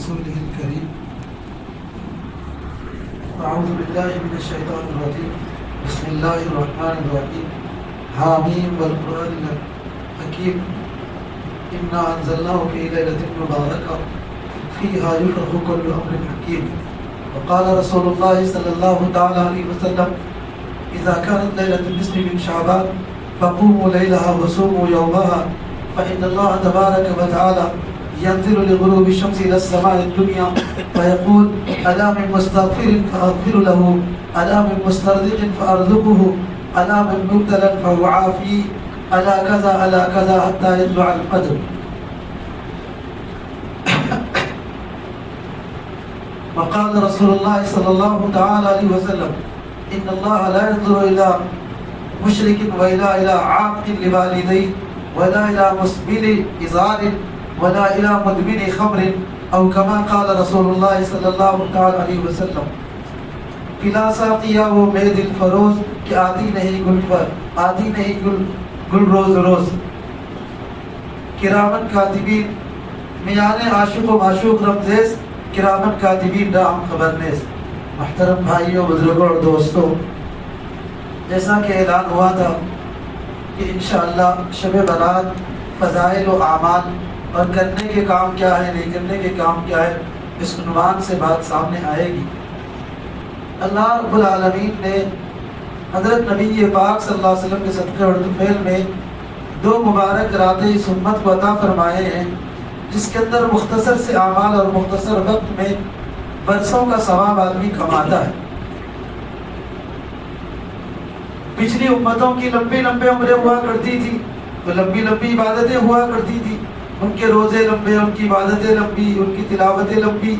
رسوله الكريم. أعوذ بالله من الشيطان الرجيم. بسم الله الرحمن الرحيم. حاميم والقرآن الحكيم. إنا أنزلناه في ليلة مباركة فيها يفرق كل أمر حكيم. وقال رسول الله صلى الله تعالى عليه وسلم: إذا كانت ليلة النصف من شعبان فقوموا ليلها وصوموا يومها، فإن الله تبارك وتعالى ينزل لغروب الشمس إلى السماء الدنيا فيقول: ألا من مستغفر فأغفر له، ألا من مسترزق فأرزقه، ألا من مبتلى فأعافيه، ألا كذا ألا كذا حتى يطلع الفجر. وقال رسول الله صلى الله تعالى عليه وسلم: إن الله لا ينظر إلى مشرك ولا إلى عاق لوالديه ولا إلى مسبل إزار ولا إلى مدمن خمر، أو كما قال رسول الله صلى الله تعالى عليه وسلم. پلا ساقیا وہ بے دل فروز کہ آتی نہیں گل پر، آتی نہیں گل روز روز. کرامن کاتبین میان عاشق و معشوق رمزیز، کرامن کاتبین رام خبرنیز. محترم بھائیوں، بزرگوں اور دوستوں، جیسا کہ اعلان ہوا تھا کہ انشاءاللہ شب برات فضائل و اعمال اور کرنے کے کام کیا ہے، نہیں کرنے کے کام کیا ہے، اس عنوان سے بات سامنے آئے گی. اللہ رب العالمین نے حضرت نبی پاک صلی اللہ علیہ وسلم کے صدقے اور طفیل میں دو مبارک راتیں اس امت کو عطا فرمائے ہیں، جس کے اندر مختصر سے اعمال اور مختصر وقت میں برسوں کا ثواب آدمی کماتا ہے. پچھلی امتوں کی لمبی عمریں ہوا کرتی تھی تو لمبی عبادتیں ہوا کرتی تھی، ان کے روزے لمبے، ان کی عبادتیں لمبی، ان کی تلاوتیں لمبی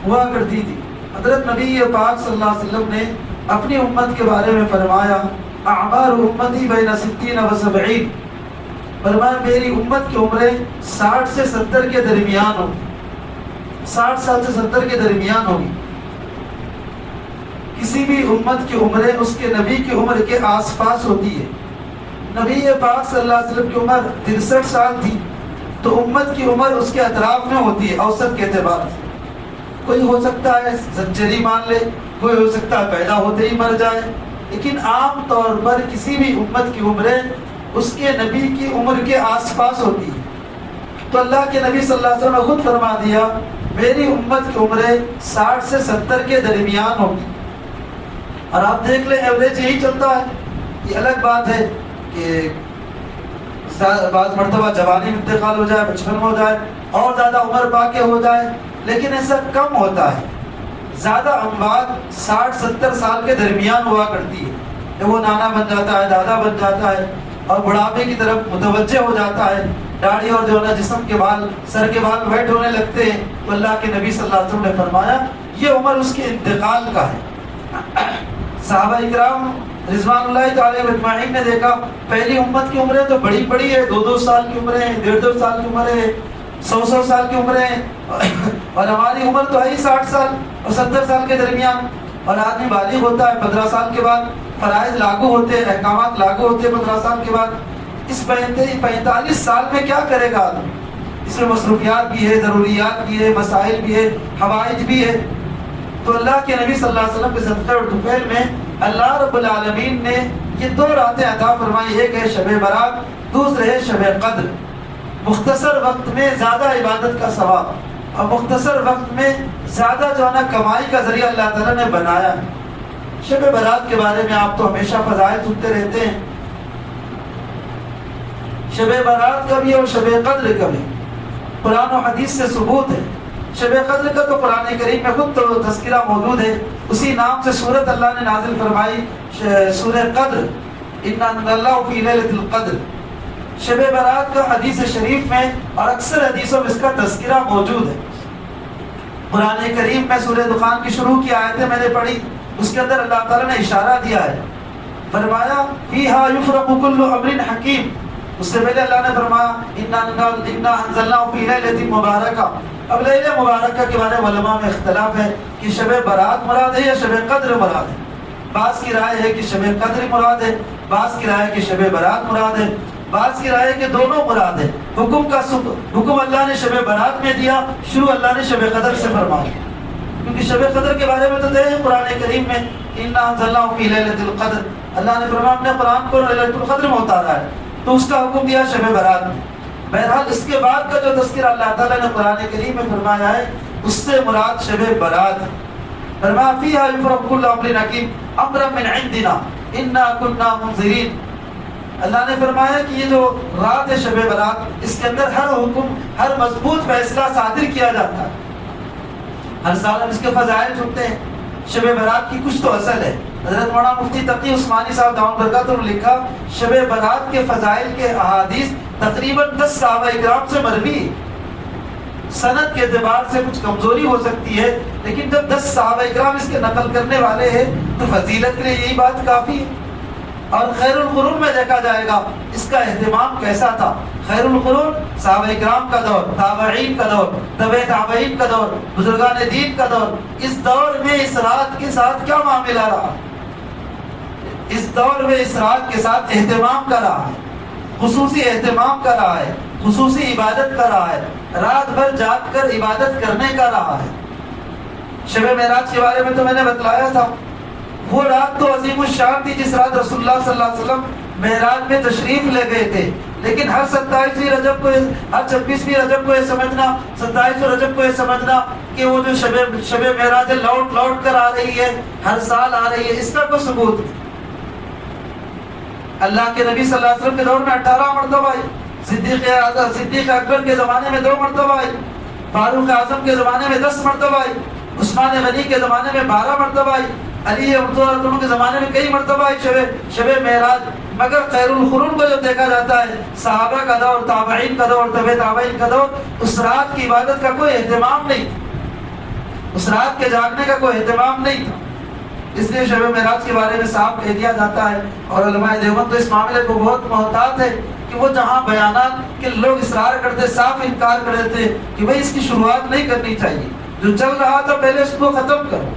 ہوا کرتی تھی. حضرت نبی پاک صلی اللہ علیہ وسلم نے اپنی امت کے بارے میں فرمایا: اعمار امتی بین 60 و 70. فرمایا میری امت کی عمریں 60 سے 70 کے درمیان ہوگی، 60 سال سے 70 کے درمیان ہوگی. کسی بھی امت کی عمریں اس کے نبی کی عمر کے آس پاس ہوتی ہے. نبی پاک صلی اللہ علیہ وسلم کی عمر 63 سال تھی تو امت کی عمر اس کے اطراف میں ہوتی ہے اوسط کے اعتبار سے. کوئی ہو سکتا ہے زنجری مان لے، کوئی ہو سکتا ہے پیدا ہوتے ہی مر جائے، لیکن عام طور پر کسی بھی امت کی عمریں اس کے نبی کی عمر کے آس پاس ہوتی ہے. تو اللہ کے نبی صلی اللہ علیہ وسلم نے خود فرما دیا میری امت کی عمریں 60 سے 70 کے درمیان ہوگی. اور آپ دیکھ لیں ایوریج یہی چلتا ہے. یہ الگ بات ہے کہ بعض مرتبہ جوانی میں انتقال ہو جائے، بچپن میں ہو جائے، اور زیادہ عمر پا کے ہو جائے، لیکن ایسا کم ہوتا ہے. زیادہ اموات 60-70 سال کے درمیان ہوا کرتی ہے. وہ نانا بن جاتا ہے، دادا بن جاتا ہے اور بڑھاپے کی طرف متوجہ ہو جاتا ہے، داڑھی اور جو ہے نا جسم کے بال، سر کے بال ویٹ ہونے لگتے ہیں. تو اللہ کے نبی صلی اللہ علیہ وسلم نے فرمایا یہ عمر اس کے انتقال کا ہے. صحابہ اکرام رضوان اللہ تعالی اجمعین نے دیکھا پہلی امت کی عمریں تو بڑی بڑی ہے، 2 سال کی عمریں ہیں، 1.5 سال کی عمریں ہیں، 100 سال کی عمریں ہیں، اور ہماری عمر تو ہے ہی 60 سال اور 70 سال کے درمیان. اور آدمی بالغ ہوتا ہے 15 سال کے بعد، فرائض لاگو ہوتے ہیں، احکامات لاگو ہوتے ہیں 15 سال کے بعد. اس 45 سال میں کیا کرے گا آدمی؟ اس میں مصروفیات بھی ہے، ضروریات بھی ہے، مسائل بھی ہے، حوائج بھی ہے. تو اللہ کے نبی صلی اللہ علیہ وسلم کے صدقے اور طفیل میں اللہ رب العالمین نے یہ 2 راتیں عطا فرمائی. ایک ہے شب برات، دوسرے ہے شب قدر. مختصر وقت میں زیادہ عبادت کا ثواب اور مختصر وقت میں زیادہ جو ہے نا کمائی کا ذریعہ اللہ تعالیٰ نے بنایا ہے. شب برات کے بارے میں آپ تو ہمیشہ فضائل سنتے رہتے ہیں. شب برات کا بھی اور شب قدر کا بھی قرآن و حدیث سے ثبوت ہے. شب قدر کا تو قرآن کریم میں خود تو تذکرہ موجود ہے. اسی نام سے سورت اللہ نے نازل فرمائی سورہ قدر، اِنَّا أَنزَلْنَاهُ فِي لَيْلَةِ الْقَدْرِ. شب برات کا حدیث شریف میں اور اکثر حدیثوں میں اس کا تذکرہ موجود ہے. قرآن کریم میں سورہ دخان کی شروع کی آیتیں میں نے پڑھی، اس کے اندر اللہ تعالیٰ نے اشارہ دیا ہے، فرمایا فِيهَا يُفْرَقُ كُلُّ أَمْرٍ حَكِيمٍ. اس سے پہلے اللہ نے فرمایا اِنَّا أَنزَلْنَاهُ فِي لَيْلَةٍ مُبَارَكَةٍ. اب لیلہ مبارکہ کے بارے میں علماء میں اختلاف ہے کہ شب برات مراد ہے یا شب قدر مراد ہے. بعض کی رائے ہے کہ شب قدر مراد ہے، بعض کی رائے ہے کہ شب برات مراد ہے. بعض کی رائے کہ دونوں مراد ہے. حکم اللہ نے شب برات میں دیا, شروع اللہ نے شب قدر سے فرمایا, کیونکہ شب قدر کے بارے میں تو دے قرآن کریم میں انا انزلناہ فی لیلۃ القدر, اللہ نے فرمایا اپنے قرآن کو لیلۃ القدر میں اتارا ہے, تو اس کا حکم دیا شب برات میں. بہرحال اس کے بعد کا جو تذکرہ اللہ تعالیٰ نے قرآن کریم میں فرمایا ہے اس سے مراد شب برات ہے. فرمایا فیہا یفرق کل امر حکیم امرا من عندنا انا کنا منذرین. اللہ نے فرمایا کہ یہ جو رات ہے شب برات, اس کے اندر ہر حکم, ہر مضبوط فیصلہ صادر کیا جاتا ہے. ہر سال ہم اس کے فضائل چھوٹتے ہیں. شب برات کی کچھ تو اصل ہے. حضرت مولانا مفتی تقی عثمانی صاحب دامت برکاتہ نے لکھا شب برات کے فضائل کے احادیث تقریباً 10 صحابہ اکرام سے مروی. سند کے اعتبار سے کچھ کمزوری ہو سکتی ہے, لیکن جب 10 صحابہ اکرام اس کے نقل کرنے والے ہیں تو فضیلت کے لیے یہی بات کافی ہے. اور خیر القرون میں دیکھا جائے گا اس کا اہتمام کیسا تھا. خیر القرون صحابہ اکرام کا دور, تابعین کا دور, تبع تابعین کا دور, بزرگان دین کا دور. اس دور میں اس رات کے ساتھ کیا معاملہ رہا؟ اس دور میں اس رات کے ساتھ اہتمام کا رہا ہے, خصوصی اہتمام کا رہا ہے, خصوصی عبادت کا رہا ہے, رات بھر جاگ کر عبادت کرنے کا رہا ہے. شب معراج کے بارے میں تو میں نے بتلایا تھا, وہ رات تو عظیم الشان تھی جس رات رسول اللہ صلی اللہ علیہ وسلم معراج میں تشریف لے گئے تھے. لیکن ہر 27ویں رجب کو, ہر 26ویں رجب کو یہ سمجھنا, 27 رجب کو یہ سمجھنا کہ وہ جو شب معراج لوٹ لوٹ کر آ رہی ہے, ہر سال آ رہی ہے, اس کا کوئی ثبوت نہیں. اللہ کے نبی صلی اللہ علیہ وسلم کے دور میں 18 مرتبہ آئی, صدیق اکبر کے زمانے میں 2 مرتبہ آئی, فاروق اعظم کے زمانے میں 10 مرتبہ آئی, عثمان غنی کے زمانے میں 12 مرتبہ آئی, علی عنہ کے زمانے میں کئی مرتبہ آئی شب معراج. مگر خیر القرون کو جب دیکھا جاتا ہے, صحابہ کا دور, تابعین کا دور, تبع تابعین کا دور, اس رات کی عبادت کا کوئی اہتمام نہیں تھا, اس رات کے جاگنے کا کوئی اہتمام نہیں تھا. اس لیے شب معراج کے بارے میں صاف کہہ دیا جاتا ہے, اور علماء دیوبند تو اس معاملے کو بہت محتاط ہے کہ وہ جہاں بیانات کے لوگ اصرار کرتے, صاف انکار کر دیتے کہ بھئی اس کی شروعات نہیں کرنی چاہیے, جو چل رہا تھا پہلے اس کو ختم کرو.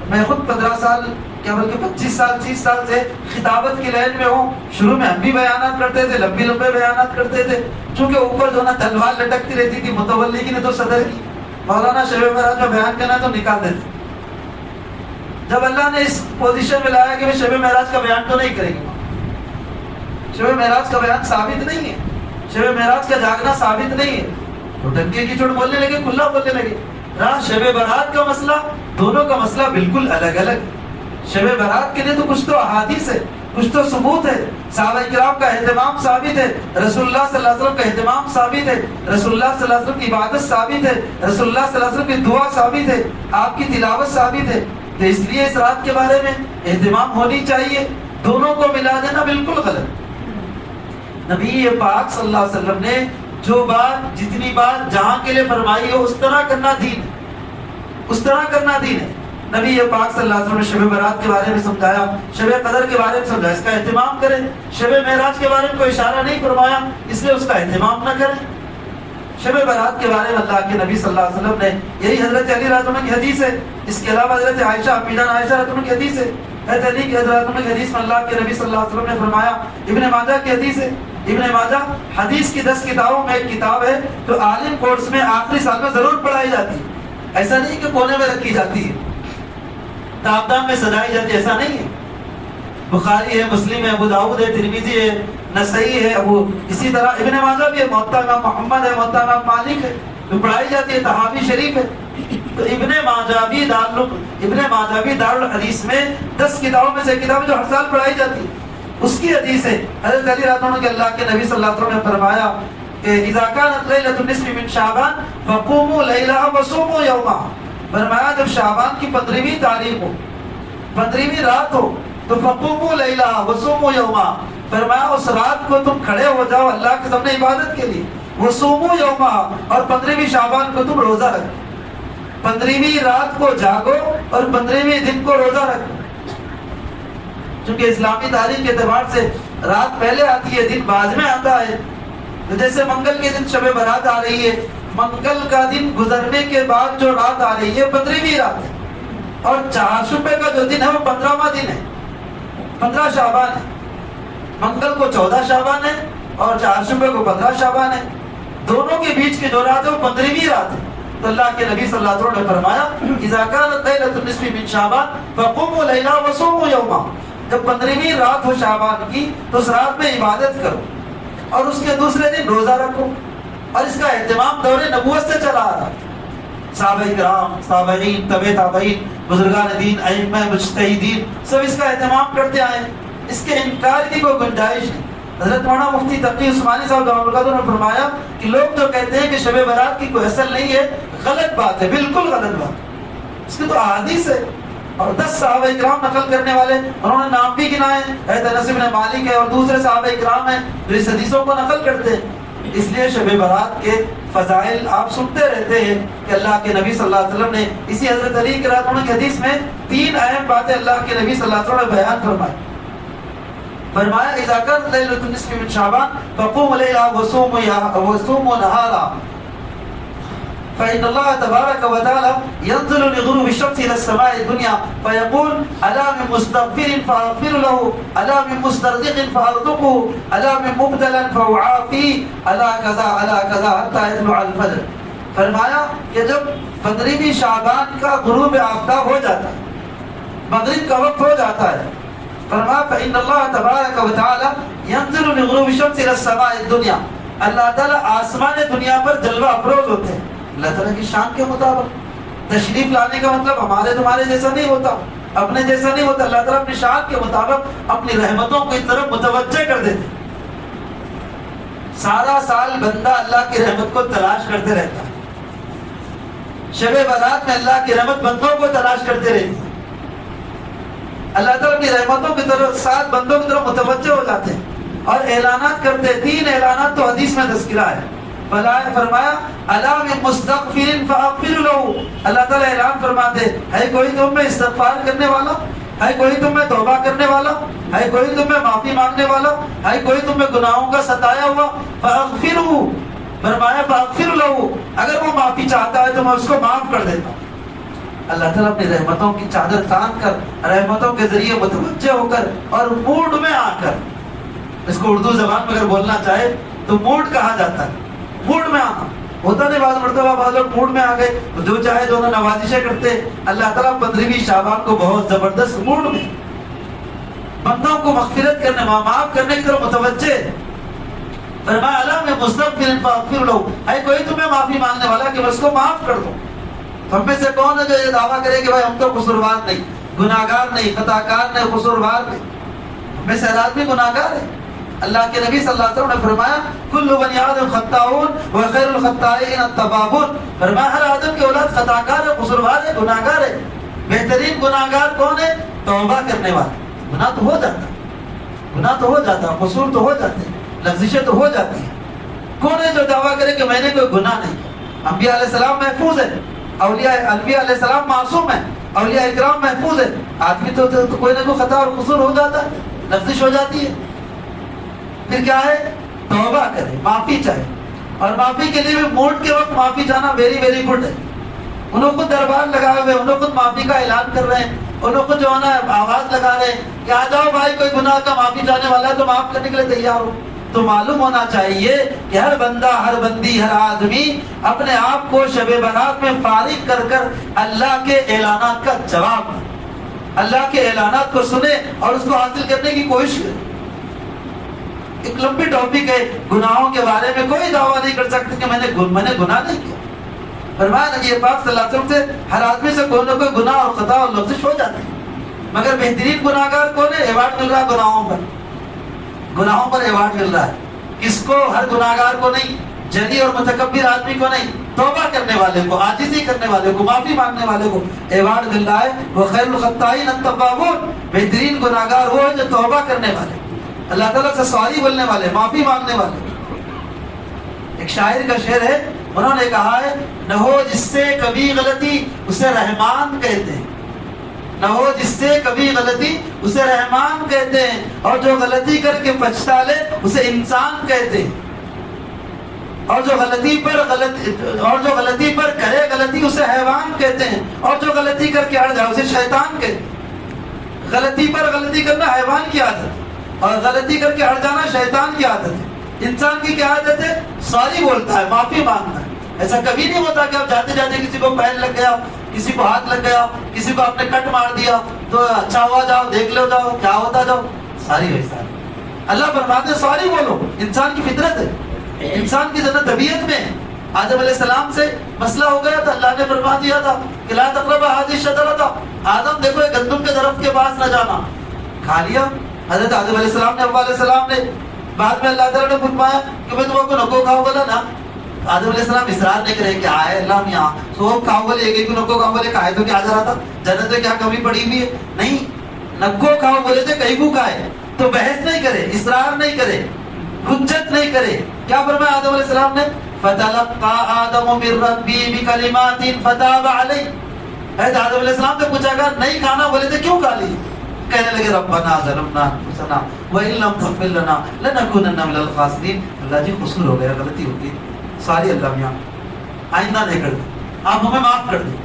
میں خود 15 سال کیا بلکہ 25 سال 30 سال سے خطابت کی لائن میں ہوں. شروع میں ہم بھی بیانات کرتے تھے, لمبے بیانات کرتے تھے, چونکہ اوپر جو نا تلوار لٹکتی رہتی تھی متولی کی نہیں تو صدر کی. مولانا شب معراج میں بیان کرنا تو نکال دیتے. جب اللہ نے اس پوزیشن میں لایا کہ میں شب معراج کا بیان تو نہیں کریں گے, شب معراج کا بیان ثابت نہیں ہے, شب معراج کا جاگنا ثابت نہیں ہے, تو ڈنکے کی چوٹ بولنے لگے, کھلا بولنے لگے. رہا شب برات کا مسئلہ, دونوں کا مسئلہ بالکل الگ الگ. شب برات کے لیے تو کچھ تو احادیث ہے, کچھ تو ثبوت ہے, صحابہ کرام کا اہتمام ثابت ہے, رسول اللہ صلی اللہ علیہ وسلم کا اہتمام ثابت ہے, رسول اللہ صلی اللہ علیہ وسلم کی عبادت ثابت ہے, رسول اللہ صلی اللہ علیہ وسلم کی دعا ثابت ہے, آپ کی تلاوت ثابت ہے. تو اس لیے اس رات کے بارے میں اہتمام ہونی چاہیے. دونوں کو ملا دینا بالکل غلط. نبی پاک صلی اللہ علیہ وسلم نے جو بات جتنی بات جہاں کے لیے فرمائی ہو اس طرح کرنا دین ہے, اس طرح کرنا دین ہے. نبی پاک صلی اللہ علیہ وسلم نے شب برات کے بارے میں سمجھایا, شب قدر کے بارے میں سمجھایا, اس کا اہتمام کریں. شب معراج کے بارے میں کوئی اشارہ نہیں فرمایا, اس لیے اس کا اہتمام نہ کریں. شب برات کے بارے میں اللہ کے نبی صلی اللہ علیہ وسلم نے, یہی حضرت علی رضی اللہ عنہ کی حدیث ہے, اس کے علاوہ حضرت عائشہ امیجان عائشہ رضی اللہ عنہ کی حدیث ہے, حضرت علی کی حضرت عنہ کی حدیث میں اللہ کے نبی صلی اللہ علیہ وسلم نے فرمایا. ابن ماجہ کی حدیث ہے, ابن ماجہ حدیث کی 10 کتابوں میں ایک کتاب ہے جو عالم کورس میں آخری سال میں ضرور پڑھائی جاتی ہے. ایسا نہیں کہ کونے میں رکھی جاتی ہے, تابدان میں سجائی جاتی ہے, ایسا نہیں ہے. بخاری ہے, مسلم ہے, ابو داؤد ہے, ترمذی ہے, نسائی ہے, اسی طرح ابن ماجہ بھی ہے, موطا امام محمد ہے, موطا امام مالک ہے, جو پڑھائی جاتی ہے. طحاوی شریف ہے. تو ابن ماجہ بھی دارالحدیث میں 10 کتابوں میں سے کتاب جو ہر سال پڑھائی جاتی ہے, اس کی حدیث ہے. حضرت علی رضی اللہ عنہ کے اللہ کے نبی صلی اللہ علیہ وسلم نے فرمایا کہ اذا كانت ليلة النصف من شعبان فقوموا ليلها وصوموا يومها. فرمایا جب شعبان کی 15ویں تاریخ ہو, 15ویں رات ہو, تو فقوموا ليلها وصوموا يومها. فرمایا اس رات کو تم کھڑے ہو جاؤ اللہ کے سامنے عبادت کے لیے, وصوموا يومها, اور 15ویں شعبان کو تم روزہ رکھو. 15ویں رات کو جاگو اور 15ویں دن کو روزہ رکھو. چونکہ اسلامی تاریخ کے اعتبار سے رات پہلے آتی ہے, دن بعد میں آتا ہے. تو جیسے منگل کے دن شب برات آ رہی ہے, منگل کا دن گزرنے کے بعد جو رات آ رہی ہے 15ویں رات ہے, اور چہارشنبے کا جو دن ہے وہ 15واں دن ہے, 15 شعبان ہے. منگل کو 14 شعبان ہے اور چہارشنبے کو 15 شعبان ہے، دونوں کے بیچ کی جو رات ہے وہ 15ویں رات ہے۔ تو اللہ کے نبی صلی اللہ علیہ وسلم نے فرمایا اذا كانت ليلة النصف من شعبان فقوموا ليلا وصوموا يوما، جب 15ویں رات ہو شعبان کی تو اس رات میں عبادت کرو اور اس کے دوسرے دن روزہ رکھو۔ اور اس کا اہتمام دور نبوت سے چلا آ رہا، صحابہ کرام، تابعین، تبع تابعین، بزرگان دین، ائمہ مجتہدین سب اس کا اہتمام کرتے آئے، اس کے انکار کی کوئی گنجائش نہیں۔ حضرت مولانا مفتی تقی عثمانی صاحب نے فرمایا کہ لوگ جو کہتے ہیں کہ شب برات کی کوئی اصل نہیں ہے، غلط بات ہے، بالکل غلط بات، اس کی تو احادیث ہے اور 10 صحابہ کرام نقل کرنے والے انہوں نے نام بھی گنائے، حضرت انس بن مالک ہے اور دوسرے صحابہ کرام ہیں جو اس حدیثوں کو نقل کرتے ہیں۔ اس لیے شب برات کے فضائل آپ سنتے رہتے ہیں کہ اللہ کے نبی صلی اللہ علیہ وسلم نے اسی حضرت علی کی رات کی حدیث میں 3 اہم باتیں اللہ کے نبی صلی اللہ علیہ وسلم نے بیان فرمائی۔ فرمایا اذا كانت ليلة النصف من شعبان فقوموا ليلا وصوموا نهارا فإن الله تبارك وتعالى ينزل لغروب الشمس إلى السماء الدنيا فيقول ألا من مستغفر فأغفر له، ألا من مسترزق فأرزقه، ألا من مبتلا فأعافيه، ألا كذا ألا كذا حتى يطلع الفجر۔ فرمایا کہ جب 15ویں شعبان کا غروب آفتاب ہو جاتا ہے، مغرب کا وقت ہو جاتا ہے، فرمایا فإن الله تبارك وتعالى ينزل لغروب الشمس إلى السماء الدنيا، اللہ تعالیٰ آسمان دنیا پر جلوہ افروز ہوتے ہیں اللہ تعالیٰ کی شان کے مطابق۔ تشریف لانے کا مطلب ہمارے تمہارے جیسا نہیں ہوتا، اپنے جیسا نہیں ہوتا، اللہ تعالیٰ اپنی شان کے مطابق اپنی رحمتوں کو اس طرف متوجہ کر دیتے۔ سارا سال بندہ اللہ کی رحمت کو تلاش کرتے رہتا ہے، شب برات میں اللہ کی رحمت بندوں کو تلاش کرتے رہتے، اللہ تعالیٰ اپنی رحمتوں کی طرف ساتھ بندوں کی طرف متوجہ ہو جاتے ہیں اور اعلانات کرتے ہیں۔ 3 اعلانات تو حدیث میں تذکرہ ہے۔ فرمایا الا من مستغفر فاغفر له، اللہ تعالیٰ اعلان فرماتے ہے کوئی تم میں استغفار کرنے والا، ہے کوئی تم میں توبہ کرنے والا، ہے کوئی تم میں معافی مانگنے والا، ہے کوئی تم میں گناہوں کا ستایا ہوا، فاغفرہ، فرمایا فاغفر له، اگر وہ معافی چاہتا ہے تو میں اس کو معاف کر دیتا ہوں۔ اللہ تعالیٰ اپنی رحمتوں کی چادر تان کر، رحمتوں کے ذریعے متوجہ ہو کر اور موڈ میں آ کر، اس کو اردو زبان میں اگر بولنا چاہے تو موڈ کہا جاتا ہے، موڈ میں آنا ہوتا نہیں۔ بعض مرتبہ بعض لوگ موڈ میں آ گئے تو جو چاہے دونوں نوازشیں کرتے، اللہ تعالیٰ 15ویں شعبان کو بہت زبردست موڈ میں بندوں کو مغفرت کرنے، معاف کرنے کی طرف متوجہ۔ فرمایا الا من مستغفر فاغفر له، ہے کوئی تمہیں معافی مانگنے والا کہ میں اس کو معاف کر دوں۔ ہم میں سے کون ہے جو یہ دعویٰ کرے کہ بھائی ہم تو قصوروار نہیں، گناہگار نہیں، خطاکار نہیں، قصوروار نہیں؟ ہم میں سے ہر آدمی گناہگار ہے۔ اللہ کے نبی صلی اللہ علیہ وسلم نے فرمایا کل بنی آدم خطاؤن وخیر الخطائین التوابون، فرمایا ہر آدم کی اولاد خطاکار ہے، قصوروار ہے، گناہگار ہے۔ بہترین گناہگار کون ہے؟ توبہ کرنے والے۔ گناہ تو ہو جاتا ہے، گناہ تو ہو جاتا ہے، قصور تو ہو جاتے ہیں، لغزشیں تو ہو جاتی ہیں۔ کون ہے جو دعویٰ کرے کہ میں نے کوئی گناہ نہیں کیا؟ انبیاء علیہ السلام محفوظ ہے، انبیاء علیہ السلام معصوم ہیں، اولیاء اکرام محفوظ ہے۔ آدمی تو کوئی نہ کوئی خطا اور قصور ہو جاتا ہے، لغزش ہو جاتی ہے۔ پھر کیا ہے؟ توبہ کرے، معافی چاہے، اور معافی کے لیے بھی موڈ کے وقت معافی چاہنا ویری ویری گڈ ہے۔ انہوں خود دربار لگائے ہوئے، انہوں خود معافی کا اعلان کر رہے ہیں، انہوں خود جو ہے نا آواز لگا رہے ہیں کہ آ جاؤ بھائی، کوئی گناہ کا معافی چاہنے والا ہے تو معاف کرنے کے لیے تیار ہو۔ تو معلوم ہونا چاہیے کہ ہر بندہ، ہر بندی، ہر آدمی اپنے آپ کو شب برات میں فارغ کر کر اللہ کے اعلانات کا جواب دے، اللہ کے اعلانات کو سنے اور اس کو حاصل کرنے کی کوشش کرے۔ ایک لمبی ٹاپک ہے، گناہوں کے بارے میں کوئی دعویٰ نہیں کر سکتے کہ میں نے گناہ نہیں کیا۔ فرمایا نبی پاک صلی اللہ علیہ وسلم سے ہر آدمی سے کوئی نہ کوئی گناہ اور خطا اور لغزش ہو جاتی ہے، مگر بہترین گناہگار کون ہے؟ ایوارڈ مل رہا ہے گناہوں پر، گناہوں پر ایوارڈ مل رہا ہے۔ کس کو؟ ہر گناہگار کو نہیں، جلی اور متکبر آدمی کو نہیں، توبہ کرنے والے کو، عاجزی کرنے والے کو، معافی مانگنے والے کو ایوارڈ مل رہا ہے۔ وہ خیر الخطائین التوابون، بہترین گناہگار وہ ہے جو توبہ کرنے والے، اللہ تعالیٰ سے سوری بولنے والے، معافی مانگنے والے۔ ایک شاعر کا شعر ہے، انہوں نے کہا ہے نہ ہو جس سے کبھی غلطی اسے رحمان کہتے ہیں، نہ ہو جس سے کبھی غلطی اسے رحمان کہتے ہیں، اور جو غلطی کر کے پچھتا لے اسے انسان کہتے ہیں، اور جو غلطی پر کرے غلطی اسے حیوان کہتے ہیں، اور جو غلطی کر کے اڑ جائے اسے شیطان کہتے ہیں۔ غلطی پر غلطی کرنا حیوان کی عادت، اور غلطی کر کے ہٹ جانا شیطان کی عادت ہے. انسان کی کیا عادت ہے؟ سوری بولتا ہے، معافی مانگتا ہے. ایسا کبھی نہیں ہوتا کہ آپ جاتے جاتے کسی کو پیر لگ گیا، کسی کو ہاتھ لگ گیا، کسی کو آپ نے کٹ مار دیا تو اچھا ہوا جاؤ دیکھ لو جاؤ کیا ہوتا جاؤ. ساری ویسا اللہ فرماتے سوری بولو. انسان کی فطرت ہے، انسان کی طبیعت میں. آدم علیہ السلام سے مسئلہ ہو گیا تھا، اللہ نے فرما دیا تھا کہ لا تقربا هذه الشجرة. آدم دیکھو گندم کے درخت کے پاس نہ جانا. کھا لیا. حضرت آدم علیہ السلام نے، ابا علیہ السلام نے. بعد میں اللہ تعالیٰ نے فرمایا کہ میں تم کو نکو کھاؤ بولا نا. آدم علیہ السلام اصرار نہیں کرے کہ آئے اللہ میاں سو کھاؤ بولے، ایک ایک نکو کھاؤ بولے. کھائے تو کیا جا رہا تھا؟ جنت میں کیا کمی پڑی ہوئی ہے؟ نہیں، نکو کھاؤ بولے تھے کئی کو کھائے. تو بحث نہیں کرے، اصرار نہیں کرے، حجت نہیں کرے. کیا فرمایا آدم علیہ السلام نے؟ فَتَلَقَّى آدَمُ مِن رَّبِّهِ بِكَلِمَاتٍ فَتَابَ عَلَيْهِ. آدم علیہ السلام سے پوچھا گیا نہیں کھانا بولے تھے کیوں کھا لی؟ کہنے لگے ربنا ظلمنا انفسنا وَإِن لَّمْ تَغْفِرْ لَنَا لَنَكُونَنَّ مِنَ الْخَاسِرِينَ. اللہ جی قصور ہو گیا، غلطی ہو گئی، ساری اللہ میاں آئندہ نہیں کر دیں، آپ ہمیں معاف کر دیں.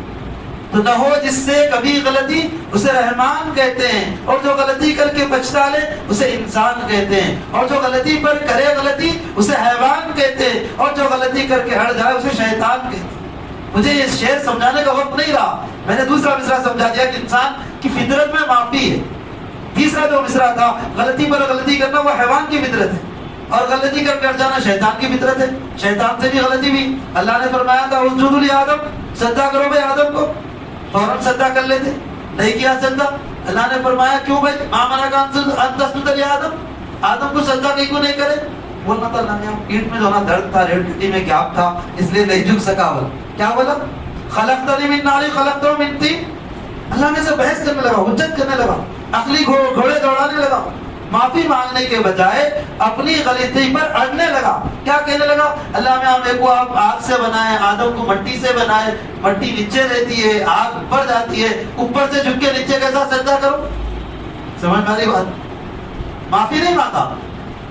تو نہ ہو جس سے کبھی غلطی، اسے رحمان کہتے ہیں. اور جو غلطی کر کے بچتا لے اسے انسان کہتے ہیں. اور جو غلطی پر کرے غلطی اسے حیوان کہتے ہیں. اور جو غلطی کر کے ہٹ جائے اسے شیطان کہتے ہیں. مجھے یہ شعر سمجھانے کا وقت نہیں رہا، میں نے دوسرا مصرع سمجھا دیا کہ انسان کی فطرت میں معافی ہے. تیسرا جو مصرع تھا غلطی پر غلطی کرنا وہ حیوان کی فطرت ہے، اور غلطی کر کے ہٹ جانا شیطان کی فطرت ہے. شیطان سے بھی غلطی بھی. اللہ نے فرمایا تھا اسجدوا لآدم، سجدہ کرو بھائی آدم کو. فوراً سجدہ کر لیتے، نہیں کیا سجدہ. اللہ نے فرمایا کیوں بھائی ما منعک ان تسجد لآدم، آدم کو سجدہ کیوں نہیں کرے؟ بولنا تھا اللہ نے پیٹ میں جو نا درد تھا، ریڑھ کی ہڈی میں گیپ تھا، اس لیے نہیں جھک سکا. بولا کیا بولا؟ خلقتنی من نار خلقتہ من طین. اللہ نے سے بحث کرنے لگا، حجت کرنے لگا، عقلی گھوڑے دوڑانے لگا. معافی مانگنے کے بجائے اپنی غلطی پر اڑنے لگا. کیا کہنے لگا؟ اللہ میں میرے کو آپ آگ سے بنائے، آدم کو مٹی سے بنائے، مٹی نیچے رہتی ہے، آگ اوپر جاتی ہے، اوپر سے جھک کے نیچے کیسا سجدہ کرو؟ سمجھ میں آ رہی بات؟ معافی نہیں مانگا،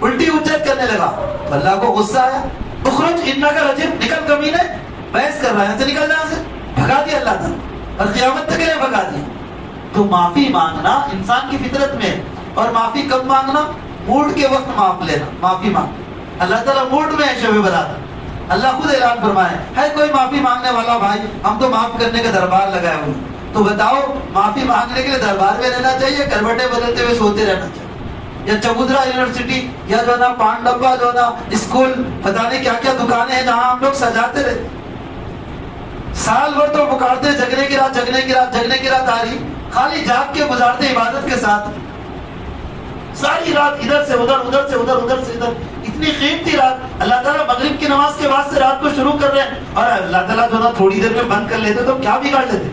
الٹی حجت کرنے لگا. تو اللہ کو غصہ آیا. اخرج انک رجیم، نکل کمینے. بحث کر رہا ہے سے نکل جا سے. بھگا دیا اللہ تعالیٰ، اور قیامت تک کے لیے بھگا دیا. تو معافی مانگنا انسان کی فطرت میں ہے. اور معافی کب مانگنا؟ موڈ کے وقت معاف لینا. معافی مانگ اللہ تعالیٰ موڈ میں ہے شب برات. اللہ خود اعلان فرمائے ہے کوئی معافی مانگنے والا بھائی؟ ہم تو معاف کرنے کا دربار لگائے ہوئے. تو بتاؤ معافی مانگنے کے لیے دربار میں رہنا چاہیے، کروٹیں بدلتے ہوئے سوتے رہنا چاہیے؟ یا چبودرا یونیورسٹی یا جو نا پان ڈبا جو نا اسکول، پتہ نہیں کیا کیا دکانیں ہیں جہاں ہم لوگ سجاتے رہتے. سال بھر تو پکارتے جگنے کی رات، جگنے کی رات، جگنے کی رات آ رہی، خالی جاگ کے گزارتے عبادت کے ساتھ. ساری رات ادھر سے ادھر، ادھر سے ادھر، ادھر سے ادھر. اتنی قیمتی رات اللہ تعالیٰ مغرب کی نماز کے بعد سے رات کو شروع کر رہے ہیں. اور اللہ تعالیٰ جو نا تھوڑی دیر میں بند کر لیتے تو کیا بگاڑ لیتے؟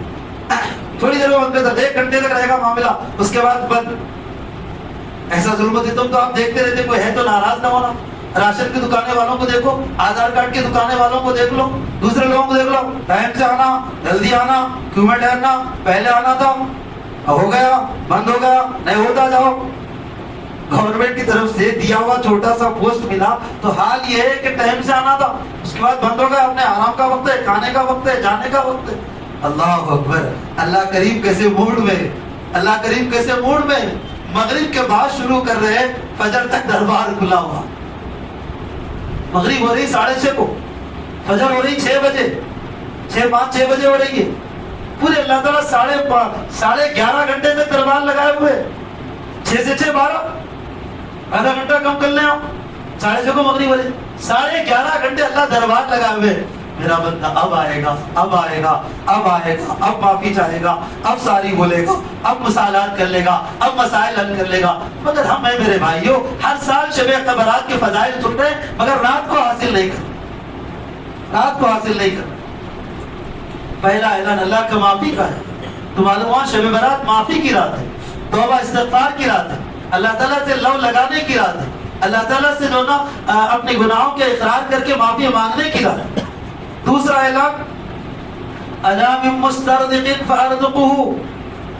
تھوڑی دیر میں بند کرتے، 1 گھنٹے تک رہے گا معاملہ، اس کے بعد بند. ایسا ظلم ہے. تم تو آپ دیکھتے رہتے، کوئی ہے تو ناراض نہ ہونا. راشن کی دکانے والوں کو دیکھو، آدھار کارڈ کی دکانے والوں کو دیکھ لو، دوسرے لوگوں کو دیکھ لو. ٹائم سے آنا، جلدی آنا، کیوں میں ٹھہرنا، پہلے آنا تھا، ہو گیا، بند ہو گیا، نہیں ہوتا جاؤ. گورنمنٹ کی طرف سے دیا ہوا چھوٹا سا پوسٹ ملا تو حال یہ ہے کہ ٹائم سے آنا تھا، اس کے بعد بند ہو گیا. اپنے آرام کا وقت ہے، کھانے کا وقت ہے، جانے کا وقت ہے. اللہ اکبر. اللہ کریم کیسے موڈ میں، اللہ کریم کیسے موڈ میں. مغرب کے بعد شروع کر رہے ہیں، فجر تک دربار کھلا ہوا. مغرب ہو رہی 6:30 کو، فجر ہو رہی 6 بجے، 5-6 بجے ہو رہی ہے. پورے اللہ تعالیٰ 11:30 گھنٹے تک دربار لگائے ہوئے. 6 سے 6 12، آدھا گھنٹہ کم کر لیں آپ. 6:30 کو مغرب ہو رہی، 11:30 گھنٹے اللہ دربار لگائے ہوئے. میرا بندہ اب آئے گا، اب آئے گا، اب آئے گا، اب معافی چاہے گا، اب ساری بولے گا، اب مسالات کر لے گا، اب مسائل حل کر لے گا. مگر ہم ہیں میرے بھائیوں، ہر سال شب قبرات کے فضائل سن رہے ہیں، مگر رات کو حاصل نہیں کر، رات کو حاصل نہیں کر. پہلا اعلان اللہ کا معافی کا ہے. تو معلوم ہوا شب برات معافی کی رات ہے، توبہ استغفار کی رات ہے، اللہ تعالیٰ سے لو لگانے کی رات ہے، اللہ تعالیٰ سے جو نا اپنے گناہوں کے اقرار کر کے معافی مانگنے کی رات ہے. دوسرا اعلان الا من مسترزق فارزقه.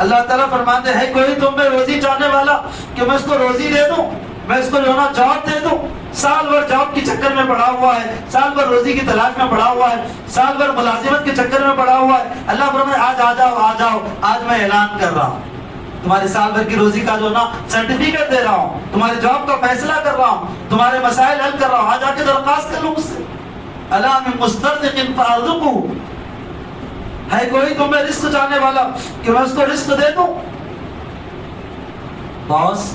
اللہ تعالیٰ فرماتے ہیں کوئی تم میں روزی چاہنے والا کہ میں اس کو روزی دے دوں، میں اس کو جو نا جاب دے دوں. سال بھر جاب کے چکر میں پڑا ہوا ہے، سال بھر روزی کی تلاش میں پڑا ہوا ہے، سال بھر ملازمت کے چکر میں پڑا ہوا ہے. اللہ فرمائے آج آ جاؤ، آ جاؤ، آج میں اعلان کر رہا ہوں. تمہاری سال بھر کی روزی کا جو نا سرٹیفکیٹ دے رہا ہوں, تمہارے جاب کا فیصلہ کر رہا ہوں, تمہارے مسائل حل کر رہا ہوں, آج آ کے درخواست کر لو مجھ سے. الا من مسترزق فارزقه, ہے کوئی تمہیں رزق چاہنے والا کہ میں اس کو رزق دے دوں. باس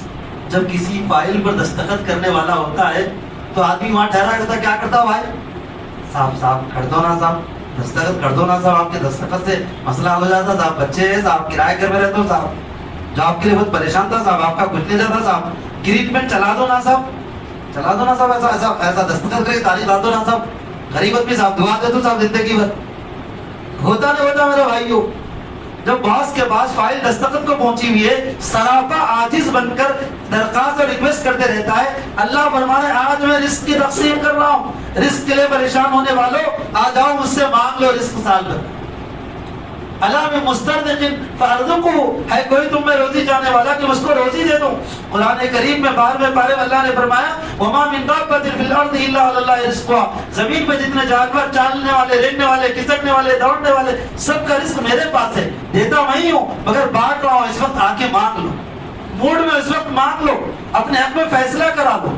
جب کسی فائل پر دستخط کرنے والا ہوتا ہے تو آدمی وہاں ٹھہرا کرتا, کیا کرتا بھائی, صاحب کر دو نا صاحب, دستخط کر دو نا صاحب, آپ کے دستخط سے مسئلہ ہو جاتا صاحب, بچے ہیں صاحب, کرائے گھر میں رہتے ہو صاحب, جاب کے لیے بہت پریشان تھا صاحب, آپ کا کچھ نہیں جاتا صاحب, گرین پین چلا دو نا صاحب, چلا دو نا صاحب, ایسا ایسا ایسا دستخط کر کے تاریخ ڈال دو نا صاحب, غریب آدمی صاحب دعا دے دو صاحب زندگی بھر. ہوتا نہیں ہوتا میرے بھائیو؟ جب باس کے پاس فائل دستخط کو پہنچی ہوئی ہے, سراپا عاجز بن کر درخواست اور ریکویسٹ کرتے رہتا ہے, اللہ فرمانے آج میں رزق کی تقسیم کر رہا ہوں, رزق کے لیے پریشان ہونے والوں آ جاؤ مجھ سے مانگ لو رزق سال بھر. الا من مسترزق فارزقه, ہے کوئی تم میں روزی چاہنے والا کہ اس کو روزی دے دوں. قرآن کریم میں 12ویں پارے میں اللہ نے فرمایا وما من دابۃ فی الارض الا علی اللہ رزقها, زمین پہ جتنے جانور چالنے والے, ریننے والے, کھسکنے والے, دوڑنے والے, سب کا رزق میرے پاس ہے, دیتا میں ہی ہوں, مگر بانٹ رہا ہوں, اس وقت آ کے مانگ لو, موڈ میں اس وقت مانگ لو, اپنے حق میں فیصلہ کرا دو.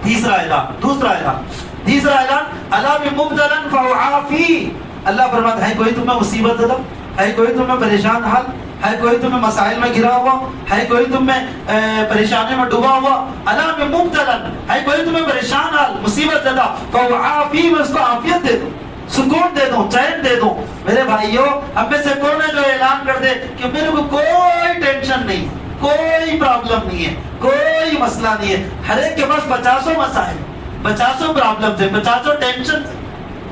دوسرا اعلان الا من مبتلا فاعافی, اللہ فرماتا ہے کوئی تمہیں مصیبت زدہ, ہے کوئی تمہیں پریشان حال, ہے کوئی تمہیں مسائل میں گرا ہوا, ہے کوئی تمہیں پریشانی میں ڈوبا ہوا, الا من مبتلا, ہے کوئی تمہیں پریشان حال مصیبت زدہ, فاعافی, میں اس کو عافیت دے دوں, سکون دے دوں, چین دے دوں. میرے بھائیو ہم میں سے کون ہے جو اعلان کر دے کہ میرے کو کوئی ٹینشن نہیں, کوئی پرابلم نہیں ہے, کوئی مسئلہ نہیں ہے. ہر ایک کے پاس 50 مسائل, 50 پرابلم تھے, 50 ٹینشن تھے,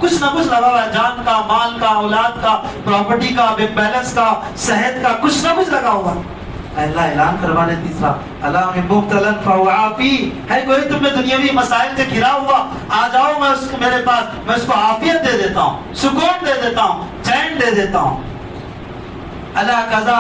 کچھ نہ کچھ لگا ہوا ہے, جان کا, مال کا, اولاد کا, پراپرٹی کا, بینک بیلنس کا, صحت کا, کچھ نہ کچھ لگا ہوا. اللہ اعلان کروانے تیسرا الا من مبتلا فاعافی, ہے کوئی تم میں دنیاوی مسائل سے گھرا ہوا, آ جاؤ میں اس کو, میرے پاس, میں اس کو عافیت دے دیتا ہوں, سکون دے دیتا ہوں, چین دے دیتا ہوں. الا قضا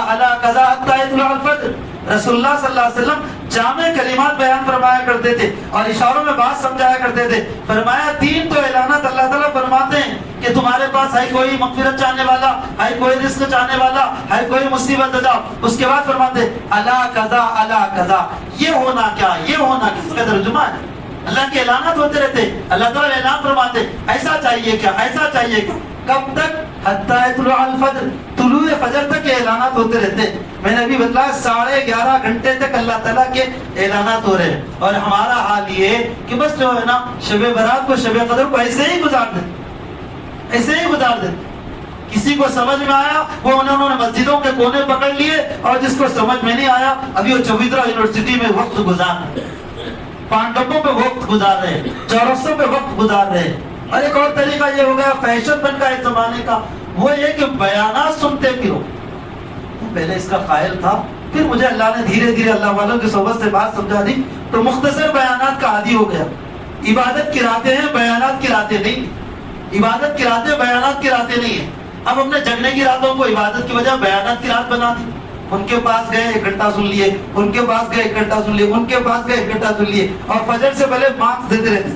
حتی یطلع الفجر, رسول اللہ صلی اللہ علیہ وسلم جامع کلمات بیان فرمایا کرتے تھے اور اشاروں میں بات سمجھایا کرتے تھے. فرمایا 3 تو اعلانات اللہ تعالیٰ فرماتے ہیں کہ تمہارے پاس ہے کوئی مغفرت چاہنے والا, ہے کوئی رزق چاہنے والا, ہے کوئی مصیبت زدہ. اس کے بعد فرماتے الا قضا, یہ ہونا کیا, یہ ہونا کس کا ترجمہ ہے. اللہ کے اعلانات ہوتے رہتے, اللہ تعالیٰ اعلان فرماتے ایسا چاہیے کیا, ایسا چاہیے کیا. کب تک؟ حتی یطلع الفجر, طلوع فجر تک کے اعلانات ہوتے رہتے. میں نے ابھی بتلایا 11.5 گھنٹے تک اللہ تعالیٰ کے اعلانات ہو رہے ہیں, اور ہمارا حال یہ کہ بس جو ہے نا شب برات کو, شب قدر کو ایسے ہی گزار دیں, ایسے ہی گزار دیں. کسی کو سمجھ میں آیا وہ انہوں نے مسجدوں کے کونے پکڑ لیے, اور جس کو سمجھ میں نہیں آیا ابھی وہ چویدرا یونیورسٹی میں وقت گزار رہے, پانڈبوں پہ وقت گزار رہے, چورستوں پہ وقت گزار رہے. اور ایک اور طریقہ یہ ہو گیا فیشن بن کا ایک زمانے کا, وہ یہ کہ بیانات سنتے پھرو. پہلے اس کا قائل تھا, پھر مجھے اللہ نے دھیرے دھیرے اللہ والوں کی صحبت سے بات سمجھا دی تو مختصر بیانات کا عادی ہو گیا. عبادت کی راتیں ہیں, بیانات کی راتیں نہیں. عبادت کی راتیں, بیانات کی راتیں نہیں ہیں. اب ہم نے جگنے کی راتوں کو عبادت کی وجہ بیانات کی رات بنا دی. ان کے پاس گئے 1 گھنٹہ سن لیے, ان کے پاس گئے 1 گھنٹہ سن لیے, ان کے پاس گئے 1 گھنٹہ سن لیے, اور فجر سے پہلے مارکس دیتے رہتے,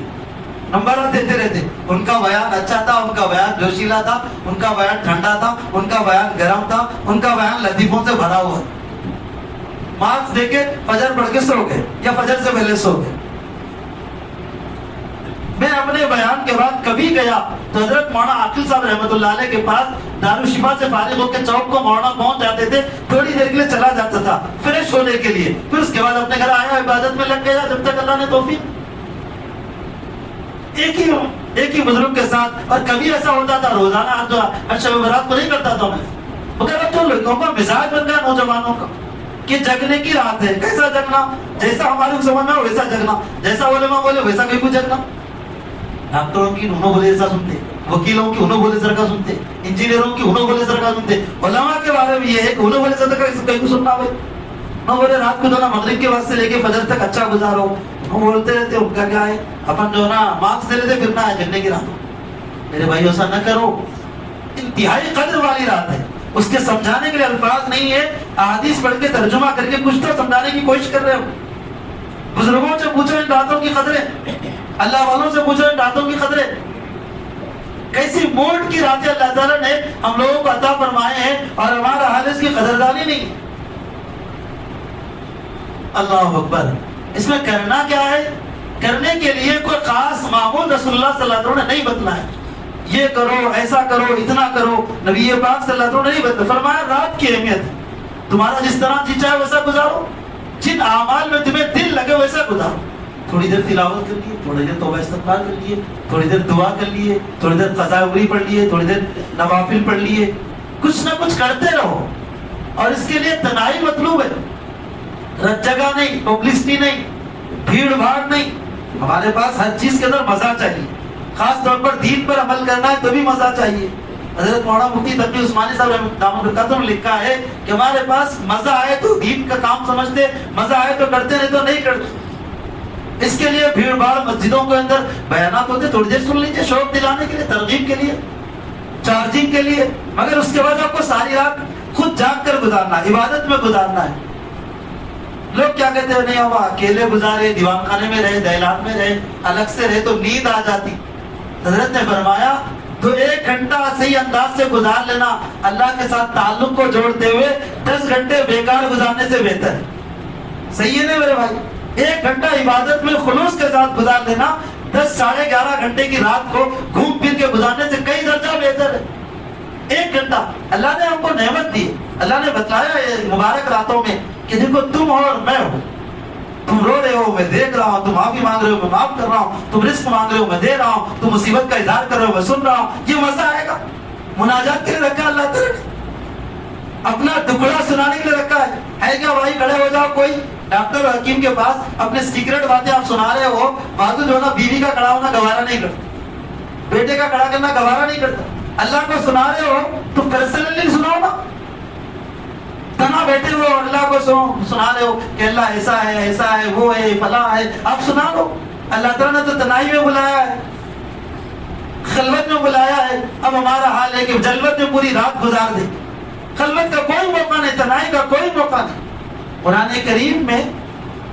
نمبرات دیتے رہتے. ان کا بیان اچھا تھا, ان کا بیان جوشیلا تھا, ان کا بیان ٹھنڈا تھا, ان کا بیان گرم تھا, ان کا بیان لطیفوں سے بھرا ہوا. مارکس دے کے فجر پڑھ کے سو گئے یا فجر سے پہلے سو گئے. میں اپنے بیان کے بعد کبھی گیا تو حضرت مولانا عاقل صاحب رحمۃ اللہ علیہ کے پاس دارالشفا سے فارغ ہو کے چوک کو مولانا پہنچ جاتے تھے, تھوڑی دیر کے لیے چلا جاتا تھا فریش ہونے کے لیے, پھر اس کے بعد اپنے گھر آیا, عبادت میں لگ گیا جب تک اللہ نے توفیق. ایک ہی بزرگ کے ساتھ. اور کبھی ایسا ہوتا تھا روزانہ جو شب برات کو نہیں کرتا تھا میں, مگر اب تو لوگوں کا مزاج بن گیا نوجوانوں کا کہ جگنے کی رات ہے. کیسا جگنا, جیسا ہمارے سمجھ میں ویسا جگنا, جیسا علماء بولے ویسا کہیں کو جگنا. ڈاکٹروں کی انہوں بولے ایسا سنتے, وکیلوں کی انہوں بولے سر کا سنتے, انجینئروں کی انہوں بولے سر کا سنتے. علماء کے بارے میں یہ ہے کہ انہوں بولے سر کا کہیں کو سننا ہوئے. انہوں بولے رات کو جو نا مغرب کے وقت سے لے کے فجر تک اچھا گزارو, وہ بولتے رہتے. ان کا کیا ہے, اپن جو نا مارکس دے لیتے پھرنا ہے جگنے کی رات. میرے بھائی ایسا نہ کرو, انتہائی قدر والی رات ہے. اس کے سمجھانے کے لیے الفاظ نہیں ہے, احادیث پڑھ کے ترجمہ کر کے کچھ تو سمجھانے کی کوشش کر رہے ہو. بزرگوں سے پوچھو ان راتوں کی قدریں, اللہ والوں سے پوچھو ان راتوں کی قدریں. کیسی موڈ کی راتیں اللہ تعالیٰ نے ہم لوگوں کو عطا فرمائے ہیں اور ہمارا حال اس کی قدردانی نہیں. اللہ اکبر. اس میں کرنا کیا ہے؟ کرنے کے لیے کوئی خاص معمول رسول اللہ صلی اللہ علیہ وسلم نے نہیں بتلایا. یہ کرو، ایسا کرو، اتنا کرو. نبی پاک صلی اللہ علیہ وسلم نے نہیں بتلایا. فرمایا رات کی اہمیت، تمہارا جس طرح جی چاہے ویسا گزارو، جن اعمال میں تمہیں دل لگے ویسا گزارو. تھوڑی دیر تلاوت کر لیے، تھوڑی دیر توبہ استغفار کر لیے، تھوڑی دیر دعا کر لیے، تھوڑی دیر قضاء عمری پڑھ لیے، تھوڑی دیر نوافل پڑھ لیے. کچھ نہ کچھ کرتے رہو. اور اس کے لیے تنہائی مطلوب ہے، رت جگہ نہیں، پبلسٹی نہیں، بھیڑ بھاڑ نہیں. ہمارے پاس ہر چیز کے اندر مزہ چاہیے. خاص طور پر دین پر عمل کرنا ہے تو بھی مزہ چاہیے. حضرت مولانا مفتی تقی عثمانی صاحب دامن برکاتہ نے لکھا ہے کہ ہمارے پاس مزہ آئے تو دین کا کام سمجھتے، مزہ آئے تو کرتے، نہیں تو نہیں کرتے. اس کے لیے بھیڑ بھاڑ مسجدوں کے اندر بیانات ہوتے، تھوڑی دیر سن لیجیے، شوق دلانے کے لیے، ترغیب کے لیے، چارجنگ کے لیے. مگر اس کے بعد آپ کو ساری رات خود جاگ کر گزارنا، عبادت میں گزارنا ہے. لوگ کیا کہتے ہیں، نہیں ہوا اکیلے گزارے، دیوان خانے میں رہے، دہلات میں رہے، الگ سے رہے تو نیند آ جاتی. حضرت نے فرمایا تو 1 گھنٹہ صحیح انداز سے گزار لینا، اللہ کے ساتھ تعلق کو جوڑتے ہوئے 10 گھنٹے بیکار گزارنے سے بہتر ہے. صحیح ہے نا میرے بھائی؟ 1 گھنٹہ عبادت میں خلوص کے ساتھ گزار لینا 10 ساڑھے 11 گھنٹے کی رات کو گھوم پھر کے گزارنے سے کئی درجہ بہتر ہے. 1 گھنٹہ اللہ نے ہم کو نعمت دی. اللہ نے بتلایا مبارک راتوں میں کہ دیکھو تم اور میں ہوں، تم رو رہے ہو میں دیکھ رہا ہوں، تم معافی مانگ رہے ہو میں معاف کر رہا ہوں، تم رزق مانگ رہے ہو میں دے رہا ہوں، تم مصیبت کا اظہار کر رہے ہو میں سن رہا ہوں. یہ مزہ آئے گا. مناجات کے لیے رکھا اللہ تعالیٰ نے، اپنا ٹکڑا سنانے کے لیے رکھا ہے کیا بھائی؟ کھڑے ہو جاؤ. کوئی ڈاکٹر حکیم کے پاس اپنے سیکرٹ باتیں آپ سنا رہے ہو، بازو جو نا بیوی کا کھڑا ہونا گوارا نہیں کرتا، بیٹے کا کھڑا کرنا گوارا نہیں کرتا. اللہ کو سنا رہے ہو تو پرسنلی سناؤ نا. تنا بیٹھے ہو اللہ کو سنا رہے ہو کہ اللہ ایسا ہے، ایسا ہے، وہ ہے، فلاں ہے، آپ سنا لو. اللہ تعالیٰ نے تو تنہائی میں بلایا ہے، خلوت میں بلایا ہے. اب ہمارا حال ہے کہ جلوت میں پوری رات گزار دیں. خلوت کا کوئی موقع نہیں، تنہائی کا کوئی موقع نہیں. قرآن کریم میں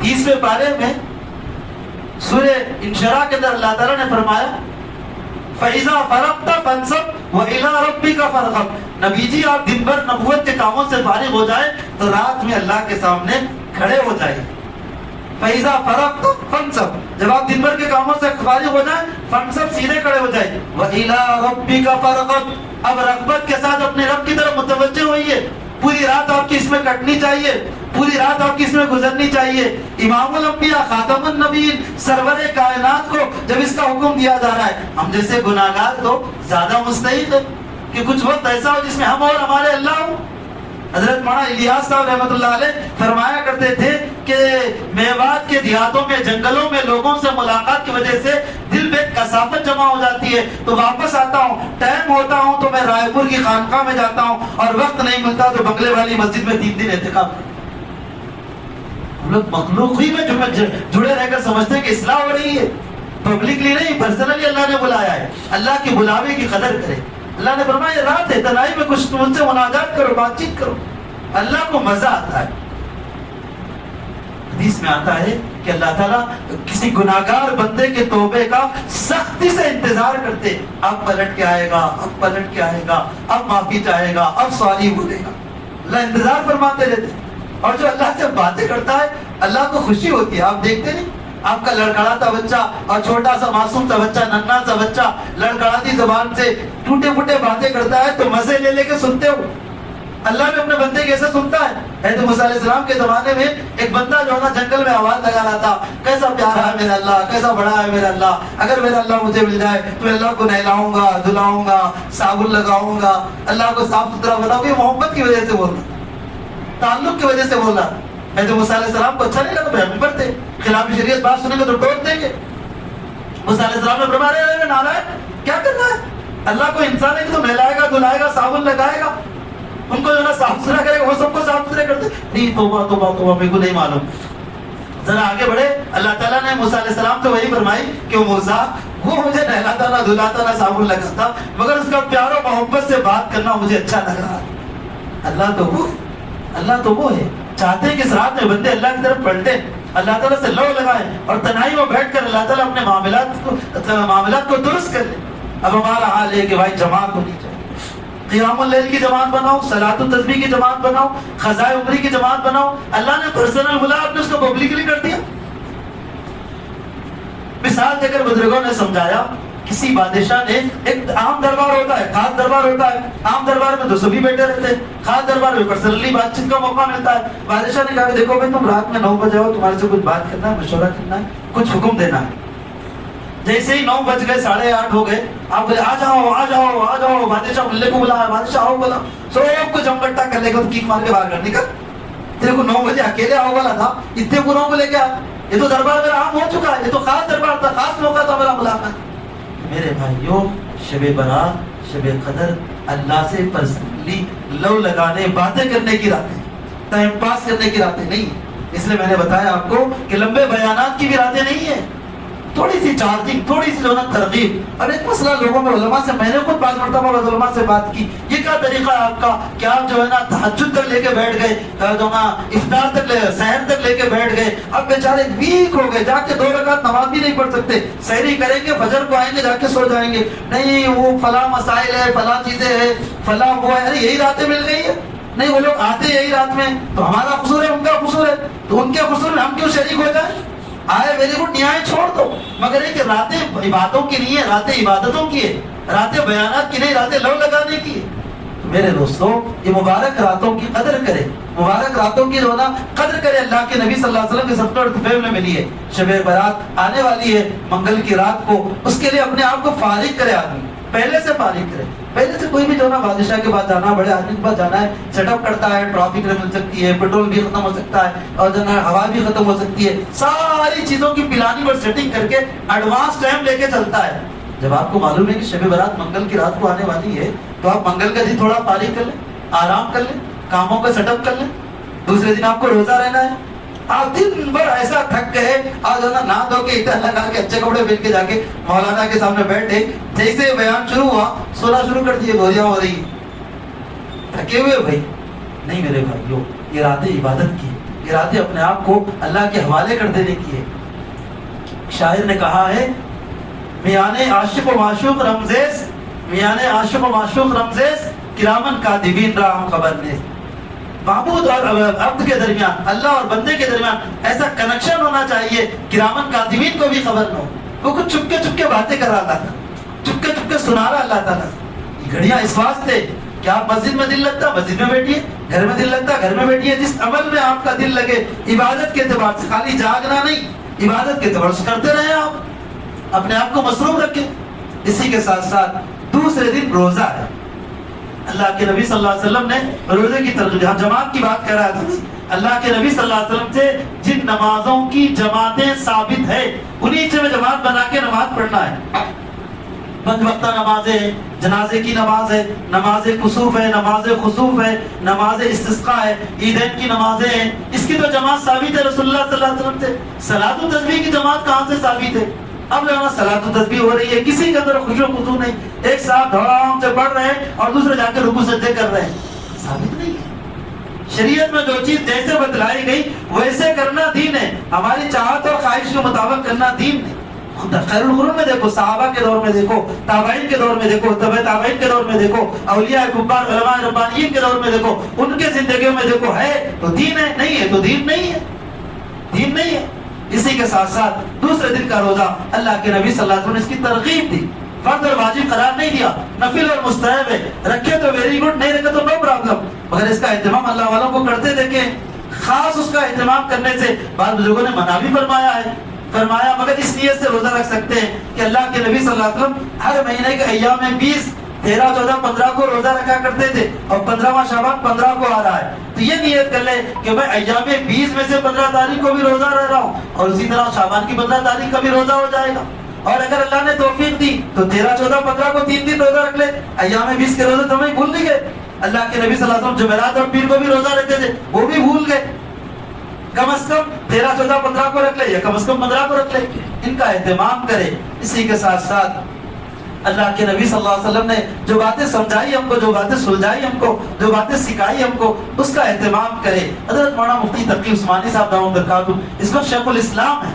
30ویں پارے میں سورہ انشراح کے اندر اللہ تعالیٰ نے فرمایا فَإِذَا فَرَغْتَ فَانْصَبْ وَإِلَىٰ رَبِّكَ فَارْغَب. نبی جی آپ دن بھر نبوت کے کاموں سے فارغ ہو جائیں تو رات میں اللہ کے سامنے کھڑے ہو جائیں. فَإِذَا فَرَغْتَ فَانْصَبْ. جب آپ دن بھر کے کاموں سے فارغ ہو جائیں، فَانْصَبْ سیدھے کھڑے ہو جائیں. وَإِلَىٰ رَبِّكَ فَارْغَب. اب رغبت کے ساتھ اپنے رب کی طرف متوجہ ہوئیے. پوری رات آپ کی اس میں کٹنی چاہیے، پوری رات آپ کی اس میں گزرنی چاہیے. امام الانبیاء خاتم النبیین سرور کائنات کو جب اس کا حکم دیا جا رہا ہے، ہم جیسے گناہگار تو زیادہ مستحق ہے کہ کچھ وقت ایسا ہو جس میں ہم اور ہمارے اللہ ہوں. حضرت مولانا الیاس صاحب رحمۃ اللہ علیہ فرمایا کرتے تھے کہ میوات کے دیہاتوں میں، جنگلوں میں لوگوں سے ملاقات کی وجہ سے دل میں کثافت جمع ہو جاتی ہے، تو واپس آتا ہوں، ٹائم ہوتا ہوں تو میں رائے پور کی خانقاہ میں جاتا ہوں، اور وقت نہیں ملتا تو بنگلے والی مسجد میں 3 دن اعتکاف. ہم لوگ مخلوق ہی میں جڑے رہ کر سمجھتے ہیں کہ اصلاح ہو رہی ہے، پبلکلی نہیں، پرسنلی اللہ نے بلایا ہے. اللہ کے بلاوے کی قدر کرے. اللہ نے فرمایا یہ رات ہے، تنہائی میں کچھ ان سے مناجات کرو، بات چیت کرو. اللہ کو مزہ آتا ہے. حدیث میں آتا ہے کہ اللہ تعالیٰ کسی گناہگار بندے کے توبے کا سختی سے انتظار کرتے. اب پلٹ کے آئے گا، اب پلٹ کے آئے گا، اب معافی چاہے گا، اب سواری بولے گا. اللہ انتظار فرماتے رہتے. اور جو اللہ سے باتیں کرتا ہے اللہ کو خوشی ہوتی ہے. آپ دیکھتے نہیں، آپ کا لڑکڑاتا بچہ اور چھوٹا سا معصوم سا بچہ، ننھا سا بچہ لڑکڑاتی زبان سے ٹوٹے پھوٹے باتیں کرتا ہے تو مزے لے لے کے سنتے ہو. اللہ بھی اپنے بندے کیسے سنتا ہے. حضرت موسیٰ علیہ السلام کے زمانے میں ایک بندہ جو ہے نا جنگل میں آواز لگا رہا تھا، کیسا پیارا ہے میرا اللہ، کیسا بڑا ہے میرا اللہ، اگر میرا اللہ مجھے مل جائے تو میں اللہ کو نہلاؤں گا، دھلاؤں گا، صابن لگاؤں گا، اللہ کو صاف ستھرا بناؤں گا. محبت کی وجہ سے بول رہا، تعلق کی وجہ سے بول رہا. حضرت موسیٰ علیہ السلام کو اچھا نہیں لگا، پیغمبر تھے، خلاف شریعت بات سنیں گے تو ٹوک دیں گے. موسیٰ علیہ السلام نے فرمایا نالائق کیا کرنا ہے، اللہ کو انسان ہے کہ تو نہلائے گا، دھلائے گا، صابن لگائے گا، ان کو جو نا صاف ستھرا کرے گا، وہ سب کو صاف ستھرا کرتے. نہیں، توبہ توبہ توبہ، میرے کو نہیں معلوم. ذرا آگے بڑھے. اللہ تعالیٰ نے موسیٰ علیہ السلام تو وہی فرمائی کہ موسیٰ وہ مجھے نہلاتا نہ دھلاتا نہ صابن لگاتا، مگر اس کا پیار و محبت سے بات کرنا مجھے اچھا لگ رہا. اللہ تو وہ ہے چاہتے ہیں کہ اس رات میں بندے اللہ کی طرف پلٹیں، اللہ تعالیٰ سے لو لگائیں اور تنہائی میں بیٹھ کر اللہ تعالیٰ اپنے معاملات کو درست کر لیں. اب ہمارا حال ہے کہ بھائی جماعت ہونی چاہیے، قیام اللیل کی جماعت بناؤ، صلاۃ التسبیح کی جماعت بناؤ، خزائے عمری کی جماعت بناؤ. اللہ نے پرسنل بلا، آپ نے اس کو پبلکلی کر دیا. مثال دے کر بزرگوں نے سمجھایا، کسی بادشاہ نے ایک عام دربار ہوتا ہے، خاص دربار ہوتا ہے. عام دربار میں 200 بھی بیٹھے رہتے ہیں، خاص دربار میں پرسنلی بات چیت کا موقع ملتا ہے. بادشاہ نے کہا کہ دیکھو بھائی تم رات میں 9 بجے آؤ، تمہارے سے کچھ بات کرنا ہے، مشورہ کرنا ہے، کچھ حکم دینا ہے. جیسے ہی 9 بج گئے، 8:30 ہو گئے، آپ بولے آ جاؤ آ جاؤ آ جاؤ. بادشاہ ملے کو بلا، بادشاہ آؤ بولا، سب کچھ اکٹھا کر لے گا، کیک مار کے باہر کر نکل. تیرے کو 9 بجے اکیلے آؤ والا تھا، اتنے پوروں کو لے کے آ. یہ تو دربار میرا عام ہو چکا ہے، یہ تو خاص دربار تھا، خاص موقع تھا میرا ملاقات. میرے بھائیوں، شب برات، شب قدر اللہ سے پرسنلی لو لگانے، باتیں کرنے کی راتیں، ٹائم پاس کرنے کی راتیں نہیں. اس لیے میں نے بتایا آپ کو کہ لمبے بیانات کی بھی راتیں نہیں ہیں، تھوڑی سی چارجنگ، تھوڑی سی جو نا ترغیب. اور ایک مسئلہ لوگوں میں علماء سے، میں نے خود بعض مرتبہ علماء سے بات کی، یہ کیا طریقہ ہے آپ کا کہ آپ جو ہے نا تہجد تک لے کے بیٹھ گئے، جو نا افطار تک سحر تک لے کے بیٹھ گئے. اب بیچارے ویک ہو گئے، جا کے 2 رکعت نماز بھی نہیں پڑھ سکتے. سحری کریں گے، فجر کو آئیں گے، جا کے سو جائیں گے. نہیں وہ فلاں مسائل ہے، فلاں چیزیں ہے، فلاں وہ ہے. ارے یہی راتیں مل گئی ہے. نہیں وہ لوگ آتے یہی رات میں، تو ہمارا قصور ہے ان کا قصور ہے، تو ان کے قصور میں ہم کیوں شریک ہو جائیں؟ آئے ویری گڈ، نیائے چھوڑ دو. مگر یہ کہ راتیں عبادتوں کی نہیں ہے، راتیں عبادتوں کی ہے، راتیں بیانات کی نہیں، راتیں لو لگانے کی ہے. میرے دوستو، یہ مبارک راتوں کی قدر کرے، مبارک راتوں کی جو نا قدر کرے. اللہ کے نبی صلی اللہ علیہ وسلم کے صدقے اور تحفے میں ملی ہے. شب برات آنے والی ہے، منگل کی رات کو، اس کے لیے اپنے آپ کو فارغ کرے. آدمی پہلے سے فارغ کرے. پہلے سے کوئی بھی جو نا بادشاہ کے پاس جانا، بڑے آدمی کے پاس جانا ہے، سیٹ اپ کرتا ہے، ٹرافک مل سکتی ہے، پیٹرول بھی ختم ہو سکتا ہے، اور جو نا ہوا بھی ختم ہو سکتی ہے. ساری چیزوں کی پلاننگ اور سیٹنگ کر کے ایڈوانس ٹائم لے کے چلتا ہے. جب آپ کو معلوم ہے کہ شب برات منگل کی رات کو آنے والی ہے، تو آپ منگل کا دن تھوڑا فارغ کر لیں، آرام کر لیں، کاموں کا سیٹ اپ کر لیں. دوسرے دن آپ کو روزہ رہنا ہے. آپ دن بھر ایسا تھک گئے، آج نہا دھو کے ادھر لگا کے اچھے کپڑے پہن کے جا کے مولانا کے سامنے بیٹھے، جیسے بیان شروع ہوا سونا شروع کر دیے، گوریاں ہو رہی، تھکے ہوئے بھائی. نہیں میرے بھائیو، یہ راتیں عبادت کی، یہ راتیں اپنے آپ کو اللہ کے حوالے کر دینے کی ہے. شاعر نے کہا ہے، میانے عاشق و معشوق رمزیز، میانے عاشق و معشوق رمزیز، کرامن کاتبین را ہم خبر نے. معبود اور عبد کے درمیان، اللہ اور بندے کے درمیان ایسا کنیکشن ہونا چاہیے، کرامن کاتبین کو بھی خبر نہ ہو. وہ کچھ چپ کے باتیں کر رہا تھا، چپ کے سنا رہا اللہ تعالیٰ. گھڑیاں اس واسطے کہ آپ مسجد میں دل لگتا مسجد میں بیٹھیے، گھر میں دل لگتا گھر میں بیٹھیے. جس عمل میں آپ کا دل لگے، عبادت کے اعتبار سے، خالی جاگنا نہیں، عبادت کے اعتبار سے کرتے رہیں، آپ اپنے آپ کو مصروف رکھیں. اسی کے ساتھ ساتھ دوسرے دن روزہ ہے. اللہ کے نبی صلی اللہ علیہ وسلم نے روزے کی ترغیب، جماعت کی بات کر رہا تھا. اللہ کے نبی صلی اللہ علیہ وسلم سے جن نمازوں کی جماعتیں ثابت ہے، انہی میں جماعت بنا کے نماز پڑھنا ہے. 5 وقتہ نمازیں ہیں، جنازے کی نماز ہے، نماز کسوف ہے، نماز خسوف ہے، نماز استسقاء ہے، عیدین کی نمازیں ہیں. اس کی تو جماعت ثابت ہے رسول اللہ صلی اللہ علیہ وسلم سے. صلاۃ التسبیح کی جماعت کہاں سے ثابت ہے؟ اب جو ہے نا صلاۃ التسبیح ہو رہی ہے، کسی کے اندر خوشو خضوع نہیں، ایک ساتھ دھڑام سے پڑھ رہے ہیں اور دوسرے جا کے رکوع سجدے کر رہے ہیں، ثابت نہیں ہے. شریعت میں جو چیز جیسے بتلائی گئی ویسے کرنا دین ہے، ہماری چاہت اور خواہش کے مطابق کرنا دین نہیں. خیر القرون میں دیکھو، صحابہ کے دور میں دیکھو، تابعین کے دور میں دیکھو، تبع تابعین کے دور میں دیکھو، اولیاء کبار علماء ربانیین کے دور میں دیکھو، ان کے زندگیوں میں دیکھو. ہے تو دین ہے، نہیں ہے تو دین نہیں ہے، دین نہیں ہے. اسی کے ساتھ ساتھ دوسرے دن کا روزہ اللہ کے نبی صلی اللہ علیہ وسلم نے اس کی ترغیب دی، فرض اور واجب قرار نہیں دیا، نفل اور مستحب ہے. رکھے تو ویری گڈ، نہیں رکھے تو نو پرابلم، مگر اس کا اہتمام اللہ والوں کو کرتے دیکھیں. خاص اس کا اہتمام کرنے سے بعض بزرگوں نے منع بھی فرمایا ہے، فرمایا مگر اس نیت سے روزہ رکھ سکتے ہیں کہ اللہ کے نبی صلی اللہ علیہ وسلم ہر مہینے کے ایام میں 20، 13، 14، 15 کو روزہ رکھا کرتے تھے، اور 15واں شعبان 15 کو آ رہا ہے تو یہ نیت کر لے کہ میں ایام 20 میں سے 15 تاریخ کو بھی روزہ رہ رہا ہوں، اور اسی طرح شعبان کی 15 تاریخ کا بھی روزہ ہو جائے گا. اور اگر اللہ نے توفیق دی تو 13، 14، 15 کو 3 دن روزہ رکھ لے. ایام 20 کے روزے تمہیں بھول نہیں گئے. اللہ کے نبی صلی اللہ علیہ وسلم جمعرات اور پیر کو بھی روزہ رکھتے تھے، وہ بھی بھول گئے. کم از کم 13، 14، 15 کو رکھ لے، یا کم از کم 15 کو رکھ لے. ان کا اہتمام کرے. اسی کے ساتھ ساتھ اللہ کے نبی صلی اللہ علیہ وسلم نے جو باتیں سمجھائی ہم کو، جو باتیں سلجھائی ہم کو، جو باتیں سکھائی ہم کو، اس کا اہتمام کرے. حضرت مولانا مفتی تقی عثمانی صاحب دامت برکاتہ اس وقت شیخ الاسلام ہے،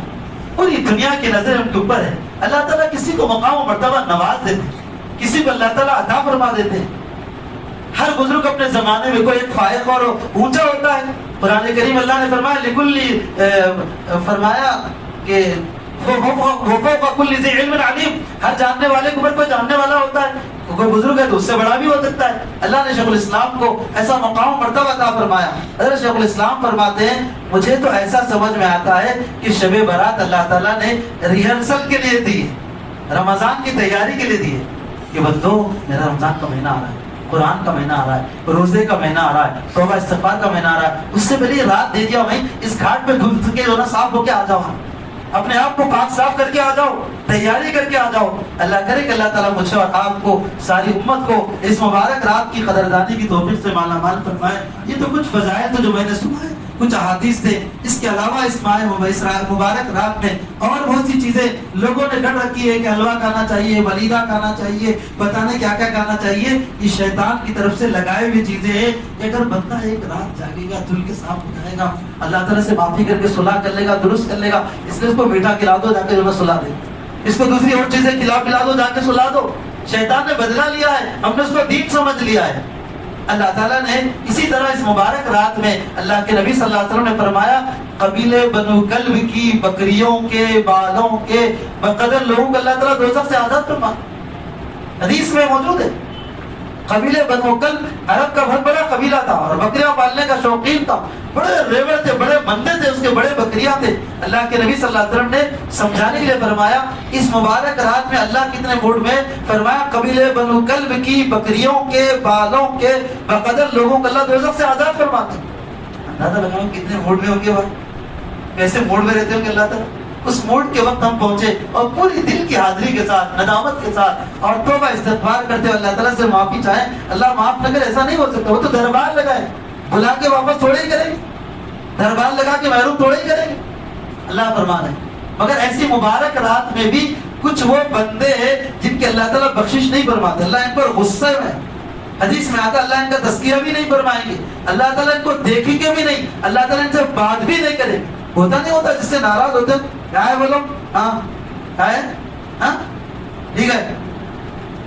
پوری دنیا کی نظر ان کے اوپر ہے. اللہ تعالیٰ کسی کو مقام و مرتبہ نواز دیتے، کسی کو اللہ تعالیٰ عطا فرما دیتے ہیں. ہر بزرگ اپنے زمانے میں کوئی ایک فائق اور اونچا ہوتا ہے. قرآن کریم اللہ نے فرمایا لکلی فرمایا کہ فوق کل ذی علم علیم، ہر جاننے والے کے اوپر کوئی جاننے والا ہوتا ہے. کوئی بزرگ ہے تو اس سے بڑا بھی ہو سکتا ہے. اللہ نے شیخ الاسلام کو ایسا مقام مرتبہ عطا فرمایا. حضرت شیخ الاسلام فرماتے ہیں مجھے تو ایسا سمجھ میں آتا ہے کہ شب برات اللہ تعالیٰ نے ریہرسل کے لیے دی، رمضان کی تیاری کے لیے دی ہے کہ بندو میرا رمضان کا مہینہ آ رہا ہے، قرآن کا مہینہ آ رہا ہے، روزے کا مہینہ آ رہا ہے، توبہ استغفار کا مہینہ آ رہا ہے. اس سے پہلے رات دے دیا میں اس گھاٹ پہ دھل کے جو نا صاف ہو کے آ جاؤ، اپنے آپ کو پاک صاف کر کے آ جاؤ، تیاری کر کے آ جاؤ. اللہ کرے کہ اللہ تعالیٰ مجھے اور آپ کو ساری امت کو اس مبارک رات کی قدردانی کی توفیق سے مالا مال فرمائے. یہ تو کچھ فضائل تو جو میں نے سنا ہے، کچھ احادیث تھے. اس کے علاوہ اس ماہ مبارک رات میں اور بہت سی چیزیں لوگوں نے گڑھ رکھی ہے کہ حلوہ کھانا چاہیے، ولیدہ کھانا چاہیے، پتہ نہیں کیا کیا کھانا چاہیے. یہ شیطان کی طرف سے لگائے ہوئی چیزیں ہیں کہ اگر بندہ ایک رات جاگے گا، دھل کے صاف ہو جائے گا، اللہ تعالیٰ سے معافی کر کے صلح کر لے گا، درست کر لے گا. اس لیے اس کو میٹھا کھلا دو، جا کے جو ہے صلح دے. اس کو دوسری اور چیزیں کھلا پلا دو، جا کے صلح دو. شیطان نے بدلہ لیا ہے، ہم نے اس کو دین سمجھ لیا ہے. اللہ تعالیٰ نے اسی طرح اس مبارک رات میں اللہ کے نبی صلی اللہ علیہ وسلم نے فرمایا قبیلے بنو کلب کی بکریوں کے بالوں کے بقدر لوگوں کو اللہ تعالیٰ دوزخ سے آزاد فرما. حدیث میں موجود ہے. قبیلے بنو کلب عرب کا بہت بڑا قبیلہ تھا اور بکریاں پالنے کا شوقین تھا. بڑے ریوڑ تھے، بڑے بندے تھے، اس کے بڑے بکریاں تھے. اللہ کے نبی صلی اللہ علیہ وسلم نے سمجھانے کے لیے فرمایا اس مبارک رات میں اللہ کتنے موڈ میں فرمایا قبیلے بنو کلب کی بکریوں کے بالوں کے بقدر لوگوں کو اللہ دوزخ سے آزاد فرماتے. اندازہ لگاؤ کتنے موڈ میں ہوں گے بھائی، کیسے موڈ میں رہتے ہوں گے اللہ تعالیٰ. اس موڈ کے وقت ہم پہنچے اور پوری دل کی حاضری کے ساتھ، ندامت کے ساتھ اور توبہ استغفار کرتے ہوئے اللہ تعالیٰ سے معافی چاہیں. اللہ معاف نہ کرے، ایسا نہیں ہو سکتا. وہ تو دربار لگائے، بلا کے واپس تھوڑے ہی کریں گے، دربار لگا کے محروم تھوڑے ہی کریں گے. اللہ فرما رہے ہیں مگر ایسی مبارک رات میں بھی کچھ وہ بندے ہیں جن کے اللہ تعالیٰ بخشش نہیں فرماتے. اللہ ان پر غصے میں، حدیث میں آتا اللہ ان کا تذکیہ بھی نہیں فرمائیں گے، اللہ تعالیٰ ان کو دیکھیں گے بھی نہیں، اللہ تعالیٰ ان سے بات بھی نہیں کرے. ہوتا نہیں ہوتا جس سے ناراض ہوتے ہیں کیا ہے بولو، ہاں کیا ہے، ہاں ٹھیک ہے.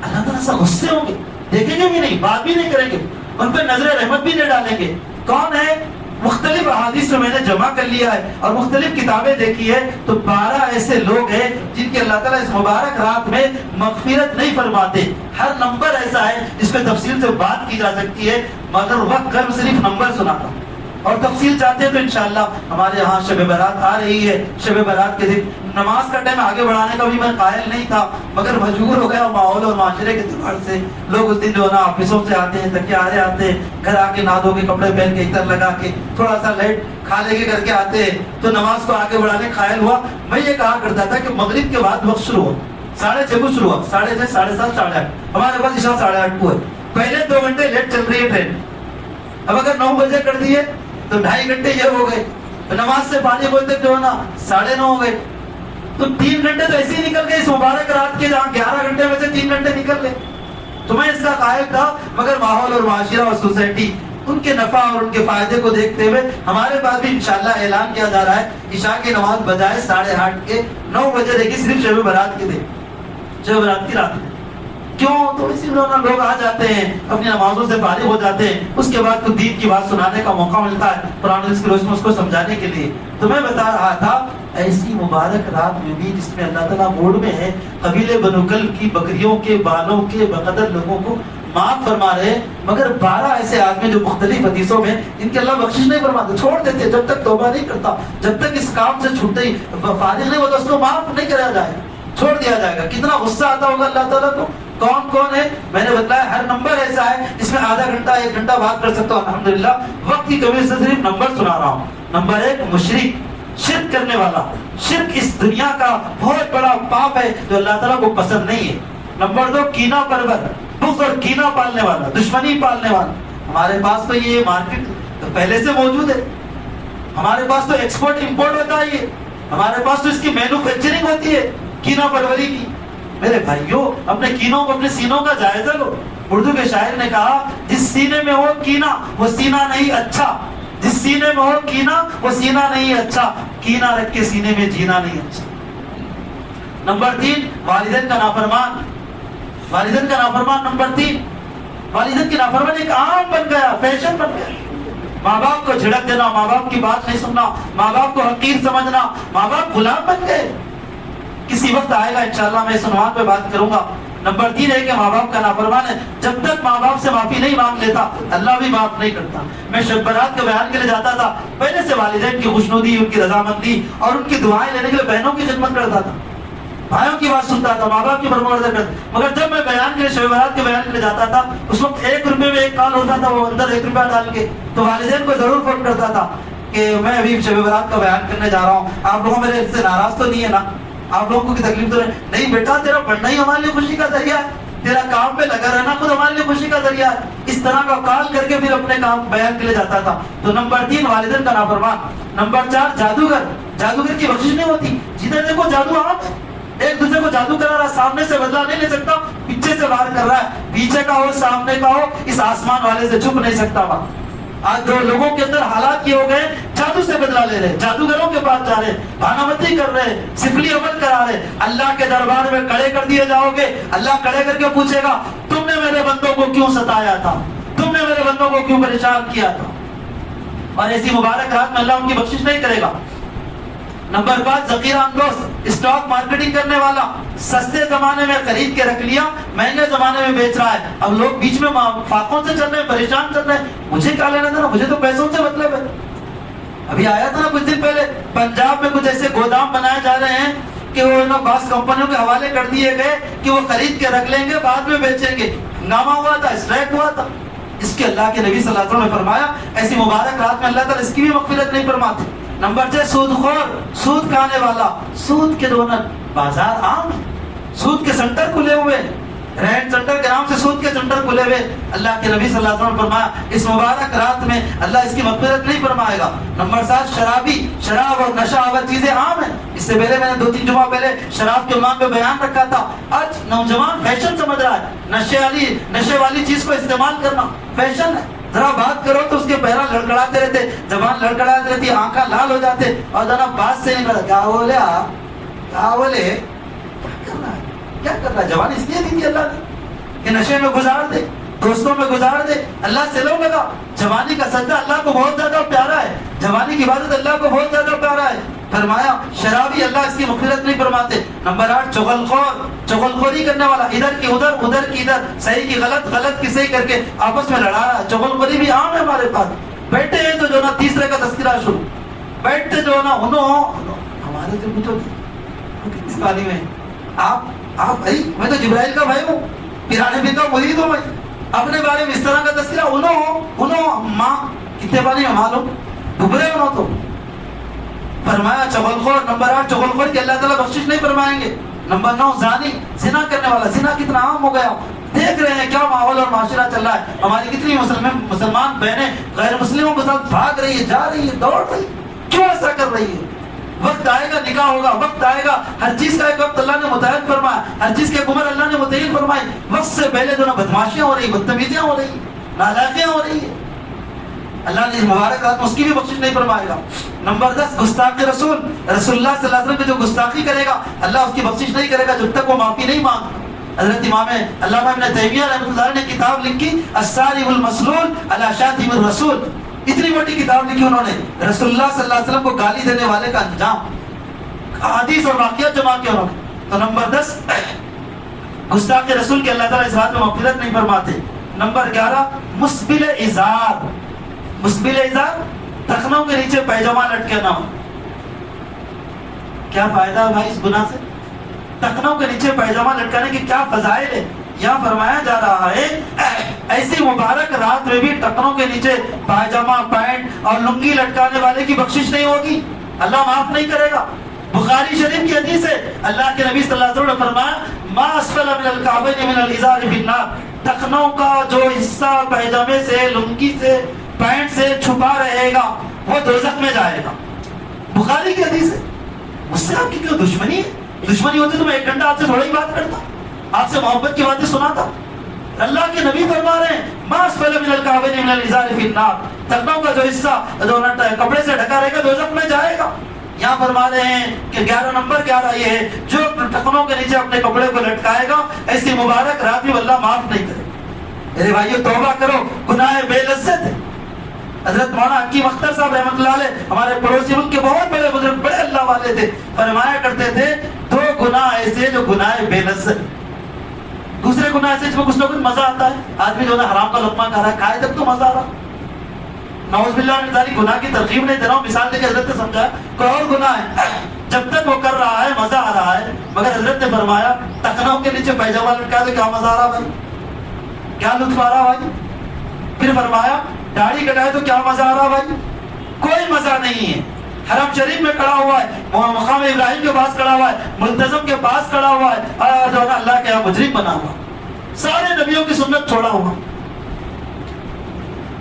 اللہ تعالیٰ سے غصے ہوں گے، دیکھیں گے بھی نہیں، بات بھی نہیں کریں گے، ان پہ نظر رحمت بھی نہیں ڈالیں گے. کون ہے؟ مختلف احادیث میں نے جمع کر لیا ہے اور مختلف کتابیں دیکھی ہے تو 12 ایسے لوگ ہیں جن کے اللہ تعالیٰ اس مبارک رات میں مغفرت نہیں فرماتے. ہر نمبر ایسا ہے جس پہ تفصیل سے بات کی جا سکتی ہے مگر وقت کر صرف نمبر سناتا ہوں اور تفصیل چاہتے ہیں تو انشاءاللہ ہمارے یہاں شب برات آ رہی ہے. شب برات کے دن نماز کا ٹائم آگے بڑھانے کا بھی میں قائل نہیں تھا مگر مجبور ہو گیا ماحول اور معاشرے کے اعتبار سے. لوگ اس دن جو ہے نا آفسوں سے آتے ہیں، تکیے آرے آتے ہیں، گھر آ کے نہا دھو کے کپڑے پہن کے عطر لگا کے تھوڑا سا لیٹ کھا لے کے کر کے آتے ہیں تو نماز کو آگے بڑھانے قائل ہوا. میں یہ کہا کرتا تھا کہ مغرب کے بعد وقت شروع ہو، 6:30 کو شروع ہوا، 6:30 7:30 8:30 ہمارے پاس عشاء 8:30 کو ہے. پہلے 2 گھنٹے لیٹ چل رہی ہے ٹرین، اب اگر 9 بجے کر دیے تو 2.5 گھنٹے یہ ہو گئے. نماز سے 5 بجے تک جو ہے نا 9:30 ہو گئے تو 3 گھنٹے تو ایسے ہی نکل گئے اس مبارک رات کے جہاں 11 گھنٹے میں سے 3 گھنٹے نکل گئے. تو میں اس کا قائل تھا مگر ماحول اور معاشرہ اور سوسائٹی ان کے نفع اور ان کے فائدے کو دیکھتے ہوئے ہمارے پاس بھی انشاءاللہ اعلان کیا جا رہا ہے عشاء کی نماز بجائے 8:30 کے 9 بجے رہے گی صرف شب برات کے دن، شب برات کی رات میں. کیوں؟ تو اسی لیے لوگ آ جاتے ہیں، اپنی نمازوں سے فارغ ہو جاتے ہیں، اس کے بعد تو دین کی بات سنانے کا موقع ملتا ہے قرآن حدیث کی روشنی میں اس کو سمجھانے کے لیے. تو میں بتا رہا تھا ایسی مبارک رات میں بھی جس میں اللہ تعالیٰ موڈ میں ہے قبیلے بنو کلب کی بکریوں کے بالوں کے بقدر لوگوں کو معاف فرما رہے مگر 12 ایسے آدمی جو مختلف حدیثوں میں ان کے اللہ بخشش نہیں فرماتے، چھوڑ دیتے جب تک توبہ نہیں کرتا، جب تک اس کام سے چھوٹے ہی فارغ نہیں ہوتا اس کو معاف نہیں کرایا جائے، چھوڑ دیا جائے گا. کتنا غصہ آتا ہوگا اللہ تعالیٰ کو. کون کون ہے میں نے بتلایا، ہر نمبر ایسا ہے جس میں آدھا گھنٹہ 1 گھنٹہ بات کر سکتا ہوں. الحمدللہ وقت کی کمی سے صرف نمبر سنا رہا ہوں. نمبر 1 مشرک، شرک کرنے والا. شرک اس دنیا کا بہت بڑا پاپ ہے جو اللہ تعالیٰ کو پسند نہیں ہے. نمبر 2 کینہ پرور، بغض اور کینہ پالنے والا، دشمنی پالنے والا. ہمارے پاس تو یہ مارکیٹ پہلے سے موجود ہے، ہمارے پاس تو ایکسپورٹ امپورٹ ہوتا ہے، ہمارے پاس تو اس کی مینوفیکچرنگ ہوتی ہے کینہ پروری کی. میرے بھائیوں اپنے کینوں کو اپنے سینوں کا جائزہ لو. اردو کے شاعر نے کہا جس سینے میں ہو کینہ وہ سینہ نہیں اچھا، جس سینے میں ہو کینہ وہ سینہ نہیں اچھا، کینہ رکھ کے سینے میں جینا نہیں اچھا. نمبر 3 والدین کا نافرمان. والدین کا نافرمان نمبر 3، والدین کی نافرمانی ایک عام بن گیا، فیشن بن گیا۔ ماں باپ کو جھڑک دینا، ماں باپ کی بات نہیں سننا، ماں باپ کو حقیر سمجھنا، ماں باپ غلام بن گئے۔ کسی وقت آئے گا انشاءاللہ میں اس عنوان پہ بات کروں گا۔ نمبر 3 ہے کہ ماں باپ کا نافرمان ہے، جب تک ماں باپ سے معافی نہیں مانگ لیتا اللہ بھی معاف نہیں کرتا۔ میں شب برات کے بیان کے لیے جاتا تھا، پہلے سے والدین کی خوشنودی، ان کی رضامندی اور ان کی دعائیں لینے کے لیے بہنوں کی خدمت کرتا تھا، بھائیوں کی بات سنتا تھا، ماں باپ کی فرمانبرداری کرتا۔ مگر جب میں بیان کے لیے شب برات کے بیان کے لیے جاتا تھا، اس وقت 1 روپے میں ایک کال ہوتا تھا، وہ اندر 1 روپیہ ڈال کے، تو والدین کو ضرور فون کرتا تھا کہ میں ابھی شب برات کا بیان کرنے جا رہا ہوں، آپ لوگوں میرے سے ناراض تو نہیں ہے نا، آپ لوگوں کو تکلیف تو نہیں؟ بیٹا تیرا پڑھنا ہی ہمارے لیے خوشی کا ذریعہ ہے، تیرا کام پہ لگا رہنا خود ہمارے لیے خوشی کا ذریعہ ہے۔ اس طرح کا کال کر کے پھر اپنے کام بیان کے لیے جاتا تھا۔ تو نمبر 3 والدین کا نافرمان۔ نمبر 4 جادوگر، جادوگر کی بخشش نہیں ہوتی، جدھر دیکھو جادو عام ہے، ایک دوسرے کو جادو کرا رہا ہے، سامنے سے بدلہ نہیں لے سکتا، پیچھے سے وار کر رہا ہے، پیچھے کا ہو سامنے کا ہو، اس آسمان والے سے چھپ نہیں سکتا۔ وہاں آج جو لوگوں کے اندر حالات یہ ہو گئے، جادو سے بدلہ لے رہے، جادوگروں کے پاس جا رہے، بھانامتی کر رہے، سفلی عمل کرا رہے۔ اللہ کے دربار میں کھڑے کر دیے جاؤ گے، اللہ کھڑے کر کے پوچھے گا تم نے میرے بندوں کو کیوں ستایا تھا، تم نے میرے بندوں کو کیوں پریشان کیا تھا؟ اور ایسی مبارک رات میں اللہ ان کی بخشش نہیں کرے گا۔ نمبر 5 ذخیرہ اندوز، اسٹاک مارکیٹنگ کرنے والا، سستے زمانے میں خرید کے رکھ لیا، مہنگے زمانے میں بیچ رہا ہے، اب لوگ بیچ میں فاقوں سے چل رہے ہیں، پریشان چل رہے ہیں، مجھے کیا لینا تھا، مجھے تو پیسوں سے مطلب ہے۔ ابھی آیا تھا نا کچھ دن پہلے پنجاب میں کچھ ایسے گودام بنائے جا رہے ہیں کہ وہ بعض کمپنیوں کے حوالے کر دیے گئے کہ وہ خرید کے رکھ لیں گے، بعد میں بیچیں گے۔ ہنگامہ ہوا تھا، اسٹرائک ہوا تھا۔ اس کے اللہ کے نبی صلی اللہ علیہ وسلم نے فرمایا ایسی مبارک رات میں اللہ تعالیٰ اس کی بھی مغفرت نہیں فرماتے۔ نمبر 6 سود خور، سود کھانے والا، سود کے دونوں بازار عام ہے، سود کے سنٹر کھلے ہوئے، رینٹ سنٹر کے نام سے سود کے سنٹر کھلے ہوئے۔ اللہ کے نبی صلی اللہ علیہ وسلم نے فرمایا اس مبارک رات میں اللہ اس کی مغفرت نہیں فرمائے گا۔ نمبر 7 شرابی، شراب اور نشہ آور چیزیں عام ہیں۔ اس سے پہلے میں نے 2-3 جمعہ پہلے شراب کے عنوان پہ بیان رکھا تھا۔ آج نوجوان فیشن سمجھ رہا ہے، نشے والی چیز کو استعمال کرنا فیشن ہے۔ ذرا بات کرو تو اس کے پیرا لڑکڑاتے رہتے، زبان لڑکڑاتے رہتی، آنکھیں لال ہو جاتے، اور ذرا بات سے نہیں کرتا کیا بولے آپ، کیا بولے، کیا کرنا ہے، کیا کرنا ہے؟ جوان اس لیے دی تھی اللہ نے کہ نشے میں گزار دے، دوستوں میں گزار دے، اللہ سے لو لگا۔ جوانی کا سجدہ اللہ کو بہت زیادہ پیارا ہے، جوانی کی عبادت اللہ کو بہت زیادہ پیارا ہے۔ فرمایا شرابی اللہ اس کی مغفرت نہیں فرماتے۔ نمبر 8 چغل خور، چغل خوری کرنے والا، ادھر کی ادھر، ادھر کی ادھر، صحیح کی غلط، غلط کی صحیح کر کے آپس میں لڑا رہا ہے۔ چغل خوری بھی عام ہے ہمارے پاس۔ بیٹھے ہیں تو جو نا تیسرے کا تذکرہ شروع، بیٹھتے جو نا ہمارے دل میں تو کتنی پانی میں آپ بھائی، میں تو جبرائیل کا بھائی ہوں، پیرانے بھی کا مرید ہوں، میں اپنے بارے میں اس طرح کا تذکرہ انہوں ماں کتنے پانی میں معلوم ڈوبرے انہوں تو فرمایا چغل خور۔ نمبر 8 چغل خور کہ اللہ تعالیٰ بخشش نہیں فرمائیں گے۔ نمبر 9 زانی، زنا کرنے والا، زنا کتنا عام ہو گیا، دیکھ رہے ہیں کیا ماحول اور معاشرہ چل رہا ہے، ہماری کتنی مسلمان بہنیں غیر مسلموں کے ساتھ بھاگ رہی ہے، جا رہی ہے، دوڑ رہی ہے، کیوں ایسا کر رہی ہے؟ وقت آئے گا نکاح ہوگا، وقت آئے گا، ہر چیز کا ایک وقت اللہ نے متعین فرمایا، ہر چیز کی ایک عمر اللہ نے متعین فرمائی۔ وقت سے پہلے جو نا بدماشیاں ہو رہی، بدتمیزیاں ہو رہی، نالائقیاں ہو رہی ہے، اللہ نے مبارک رات میں اس کی بھی بخشش نہیں فرمائے گا۔ نمبر 10 گستاخ رسول، رسول اللہ صلی اللہ علیہ وسلم کی جو گستاخی کرے گا اللہ اس کی بخشش نہیں کرے گا جب تک وہ معافی نہیں مانگتا۔ حضرت امام علامہ ابن تیمیہ رحمۃ اللہ علیہ نے کتاب لکھی السارب المسلول علی شاتم الرسول، اتنی بڑی کتاب لکھی انہوں نے رسول اللہ صلی اللہ علیہ وسلم کو گالی دینے والے کا انجام، حدیث اور واقعات جمع کیا انہوں نے۔ تو نمبر 10 گستاخ رسول کے اللہ تعالیٰ اس بات میں مغفرت نہیں فرماتے۔ نمبر 11 مسبل ازار، مسبل ازار ٹخنوں کے نیچے پیجامہ لٹکے نہ ہو، کیا فائدہ ہے بھائی اس گناہ سے؟ ٹخنوں کے نیچے پیجامہ لٹکانے کی کیا فضائل ہے؟ یہاں فرمایا جا رہا ہے ایسی مبارک رات میں بھی ٹخنوں کے نیچے پاجامہ، پینٹ اور لنگی لٹکانے والے کی بخشش نہیں ہوگی، اللہ معاف نہیں کرے گا۔ بخاری شریف کی حدیث ہے اللہ کے نبی صلی اللہ علیہ وسلم نے فرمایا ما اسفل من الکعبین من الازار فی النار، ٹخنوں کا جو حصہ پیجامے سے، لنگی سے، پینٹ سے چھپا رہے گا وہ دوزخ میں جائے گا۔ بخاری کی حدیث ہے۔ مجھ سے آپ کی کیوں دشمنی ہے؟ دشمنی ہوتی تو میں 1 گھنٹہ آپ سے تھوڑا ہی بات کرتا، آپ سے محبت کی باتیں سناتا۔ اللہ کے نبی فرما رہے ہیں ما اسفل من الکعبین من الازار فی النار، ٹخنوں کا جو حصہ جو کپڑے سے ڈھکا رہے گا دوزخ میں جائے گا۔ یہاں فرما رہے ہیں کہ 11 نمبر 11 یہ ہے جو ٹخنوں کے نیچے اپنے کپڑے کو لٹکائے گا ایسی مبارک رات بھی اللہ معاف نہیں کرے. میرے بھائیو توبہ کرو, گناہ بے لذت ہے. حضرت مولانا حکیم اختر صاحب رحمۃ اللہ علیہ ہمارے پڑوسی ملک کے بہت بڑے بزرگ, بڑے اللہ والے تھے, فرمایا کرتے تھے 2 گناہ ایسے جو گناہ بے لذت. دوسرے گناہ ایسے جس میں کچھ نہ کچھ مزہ آتا ہے. آدمی جو ہے حرام کا لقمہ کھا رہا ہے, کھائے تب تو مزہ آ رہا. نعوذ باللہ من ذالک, گناہ کی ترغیب نہیں دے رہا ہوں, مثال دے کے حضرت نے سمجھایا کوئی اور گناہ ہے جب تک وہ کر رہا ہے مزہ آ رہا ہے, مگر حضرت نے فرمایا ٹخنوں کے نیچے پیجامہ لٹکایا تو کیا مزہ آ رہا بھائی, کیا لطف آ رہا بھائی. پھر فرمایا داڑھی کٹائے تو کیا مزہ آ رہا بھائی, کوئی مزہ نہیں ہے. حرم شریف میں کھڑا ہوا ہے, مقام ابراہیم کے پاس کھڑا ہوا ہے, ملتزم کے پاس کھڑا ہوا ہے, اور جو ہے اللہ کے یہاں مجرم بنا ہوا, سارے نبیوں کی سنت چھوڑا ہوا.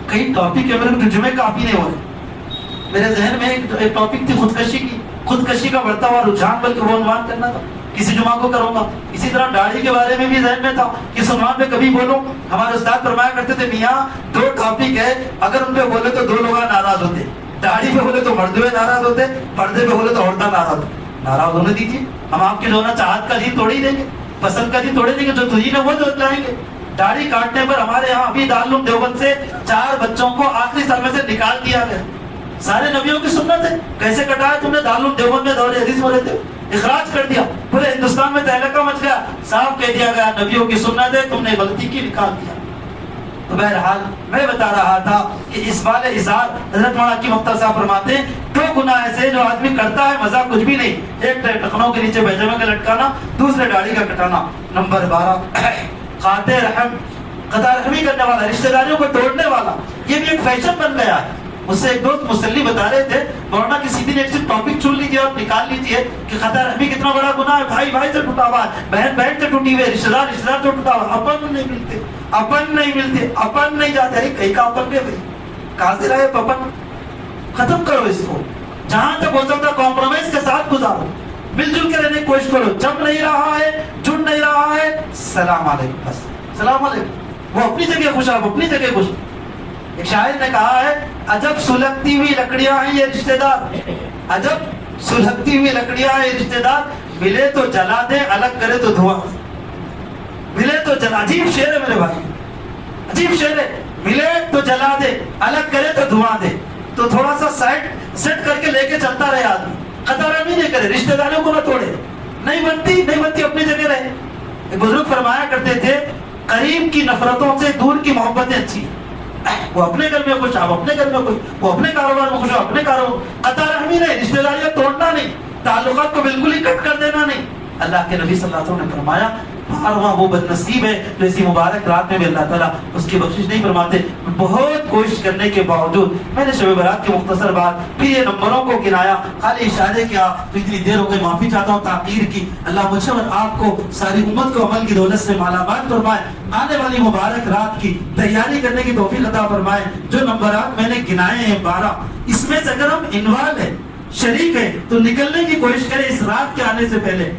کئی ٹاپک کے میرے ترجمے کافی نہیں ہو رہے. میرے ذہن میں ایک ٹاپک تھی خودکشی کی, خودکشی کا بڑھتا ہوا رجحان, بلکہ وہ عنوان کرنا تھا, کسی جمعہ کو کروں گا. اسی طرح داڑھی کے بارے میں بھی ذہن میں تھا کہ اس عنوان پہ کبھی بولوں. ہمارے استاد فرمایا کرتے تھے میاں 2 ٹاپک ہے, اگر ان پہ بولے تو 2 لوگ ناراض ہوتے. داڑھی پہ بولے تو مرد ہوئے ناراض ہوتے, پردے پہ بولے تو عورتیں ناراض ہوتے. ناراض ہونے دیجیے, ہم آپ کے جو نا چاہت کا دین توڑ ہی دیں گے, پسند کا دین توڑ دیں گے, جو تجھی نے وہ جو لائیں گے. داڑھی کاٹنے پر ہمارے یہاں ابھی دارالعلوم دیوبند سے 4 بچوں کو آخری سال میں سے نکال دیا گیا. سارے نبیوں کی سنت ہے, کیسے کٹایا تم نے دارالعلوم دیوبند میں دور حدیث میں رہتے ہو, اخراج کر دیا, پورے ہندوستان میں تہلکہ مچ گیا, صاف کہہ دیا گیا نبیوں کی سنت ہے, تم نے غلطی کی, نکال دیا. تو بہرحال میں بتا رہا تھا کہ اس والے اظہار حضرت مولانا حکیم اختر صاحب فرماتے ہیں 2 گناہ ایسے جو آدمی کرتا ہے مزہ کچھ بھی نہیں. ایک ٹخنوں کے نیچے پیجامے کا لٹکانا, دوسرے داڑھی کا کٹانا. نمبر 12 قاطع رحم, قطع رحمی کرنے والا, رشتہ داریوں کو توڑنے والا. یہ بھی ایک فیشن بن گیا ہے. مجھ سے ایک دوست مسلی بتا رہے تھے مولانا کسی دن ایک ٹاپک چن لیجیے اور نکال لیجیے کہ قطع رحمی کتنا بڑا گناہ ہے. بھائی بھائی سے ٹوٹا ہوا ہے, بہن بہن سے ٹوٹی ہوئی ہے, رشتہ دار سے ٹوٹا ہوا, اپن نہیں ملتے, اپن نہیں ملتے, اپن نہیں جاتے. کہیں کا اپن کے بھائی قاضر ہے, اپن ختم کرو اس کو. جہاں تک ہو سکتا کمپرومائز کے ساتھ گزارو, مل جل کے رہنے کی کوشش کرو. جم نہیں رہا ہے, جڑ نہیں رہا ہے, سلام علیکم, بس سلام علیکم. وہ اپنی جگہ خوش, آپ اپنی جگہ خوش. ایک شاعر نے کہا ہے عجب سلگتی ہوئی لکڑیاں ہیں یہ رشتہ دار, عجب سلگتی ہوئی لکڑیاں ہیں یہ رشتہ دار, ملے تو جلا دے الگ کرے تو دھواں, ملے تو جلا. عجیب شعر ہے میرے بھائی, عجیب شعر ہے. ملے تو جلا دے الگ کرے تو دھواں دے. تو تھوڑا سا سائڈ سیٹ کر کے لے کے چلتا رہے آدمی, قطع رحمی نہیں کرے, رشتہ داروں کو نہ توڑے. نہیں بنتی اپنی جگہ رہے. ایک بزرگ فرمایا کرتے تھے قریب کی نفرتوں سے دور کی محبتیں اچھی. وہ اپنے گھر میں خوش, آپ اپنے گھر میں خوش, وہ اپنے کاروبار میں خوش, اپنے کاروبار. قطع رحمی نہیں, رشتہ داریاں توڑنا نہیں, تعلقات کو بالکل ہی کٹ کر دینا نہیں. اللہ کے نبی صلی اللہ علیہ وسلم نے فرمایا وہاں وہ بد نصیب ہے جو اسی مبارک رات میں بھی اللہ تعالیٰ اس کی بخشش نہیں فرماتے. بہت کوشش کرنے کے باوجود میں نے شب برات کی مختصر بات پھر یہ نمبروں کو گنایا, خالی اشارے کیا, تو اتنی دیر ہو گئی, معافی چاہتا ہوں تاخیر کی. اللہ مجھے اور آپ کو ساری امت کو عمل کی دولت سے مالا مال فرمائے, آنے والی مبارک رات کی تیاری کرنے کی توفیق عطا فرمائے. جو نمبرات میں نے گنائے ہیں 12, اس میں سے اگر ہم انوالو ہیں, شریک ہیں, تو نکلنے کی کوشش کریں اس رات کے آنے سے پہلے.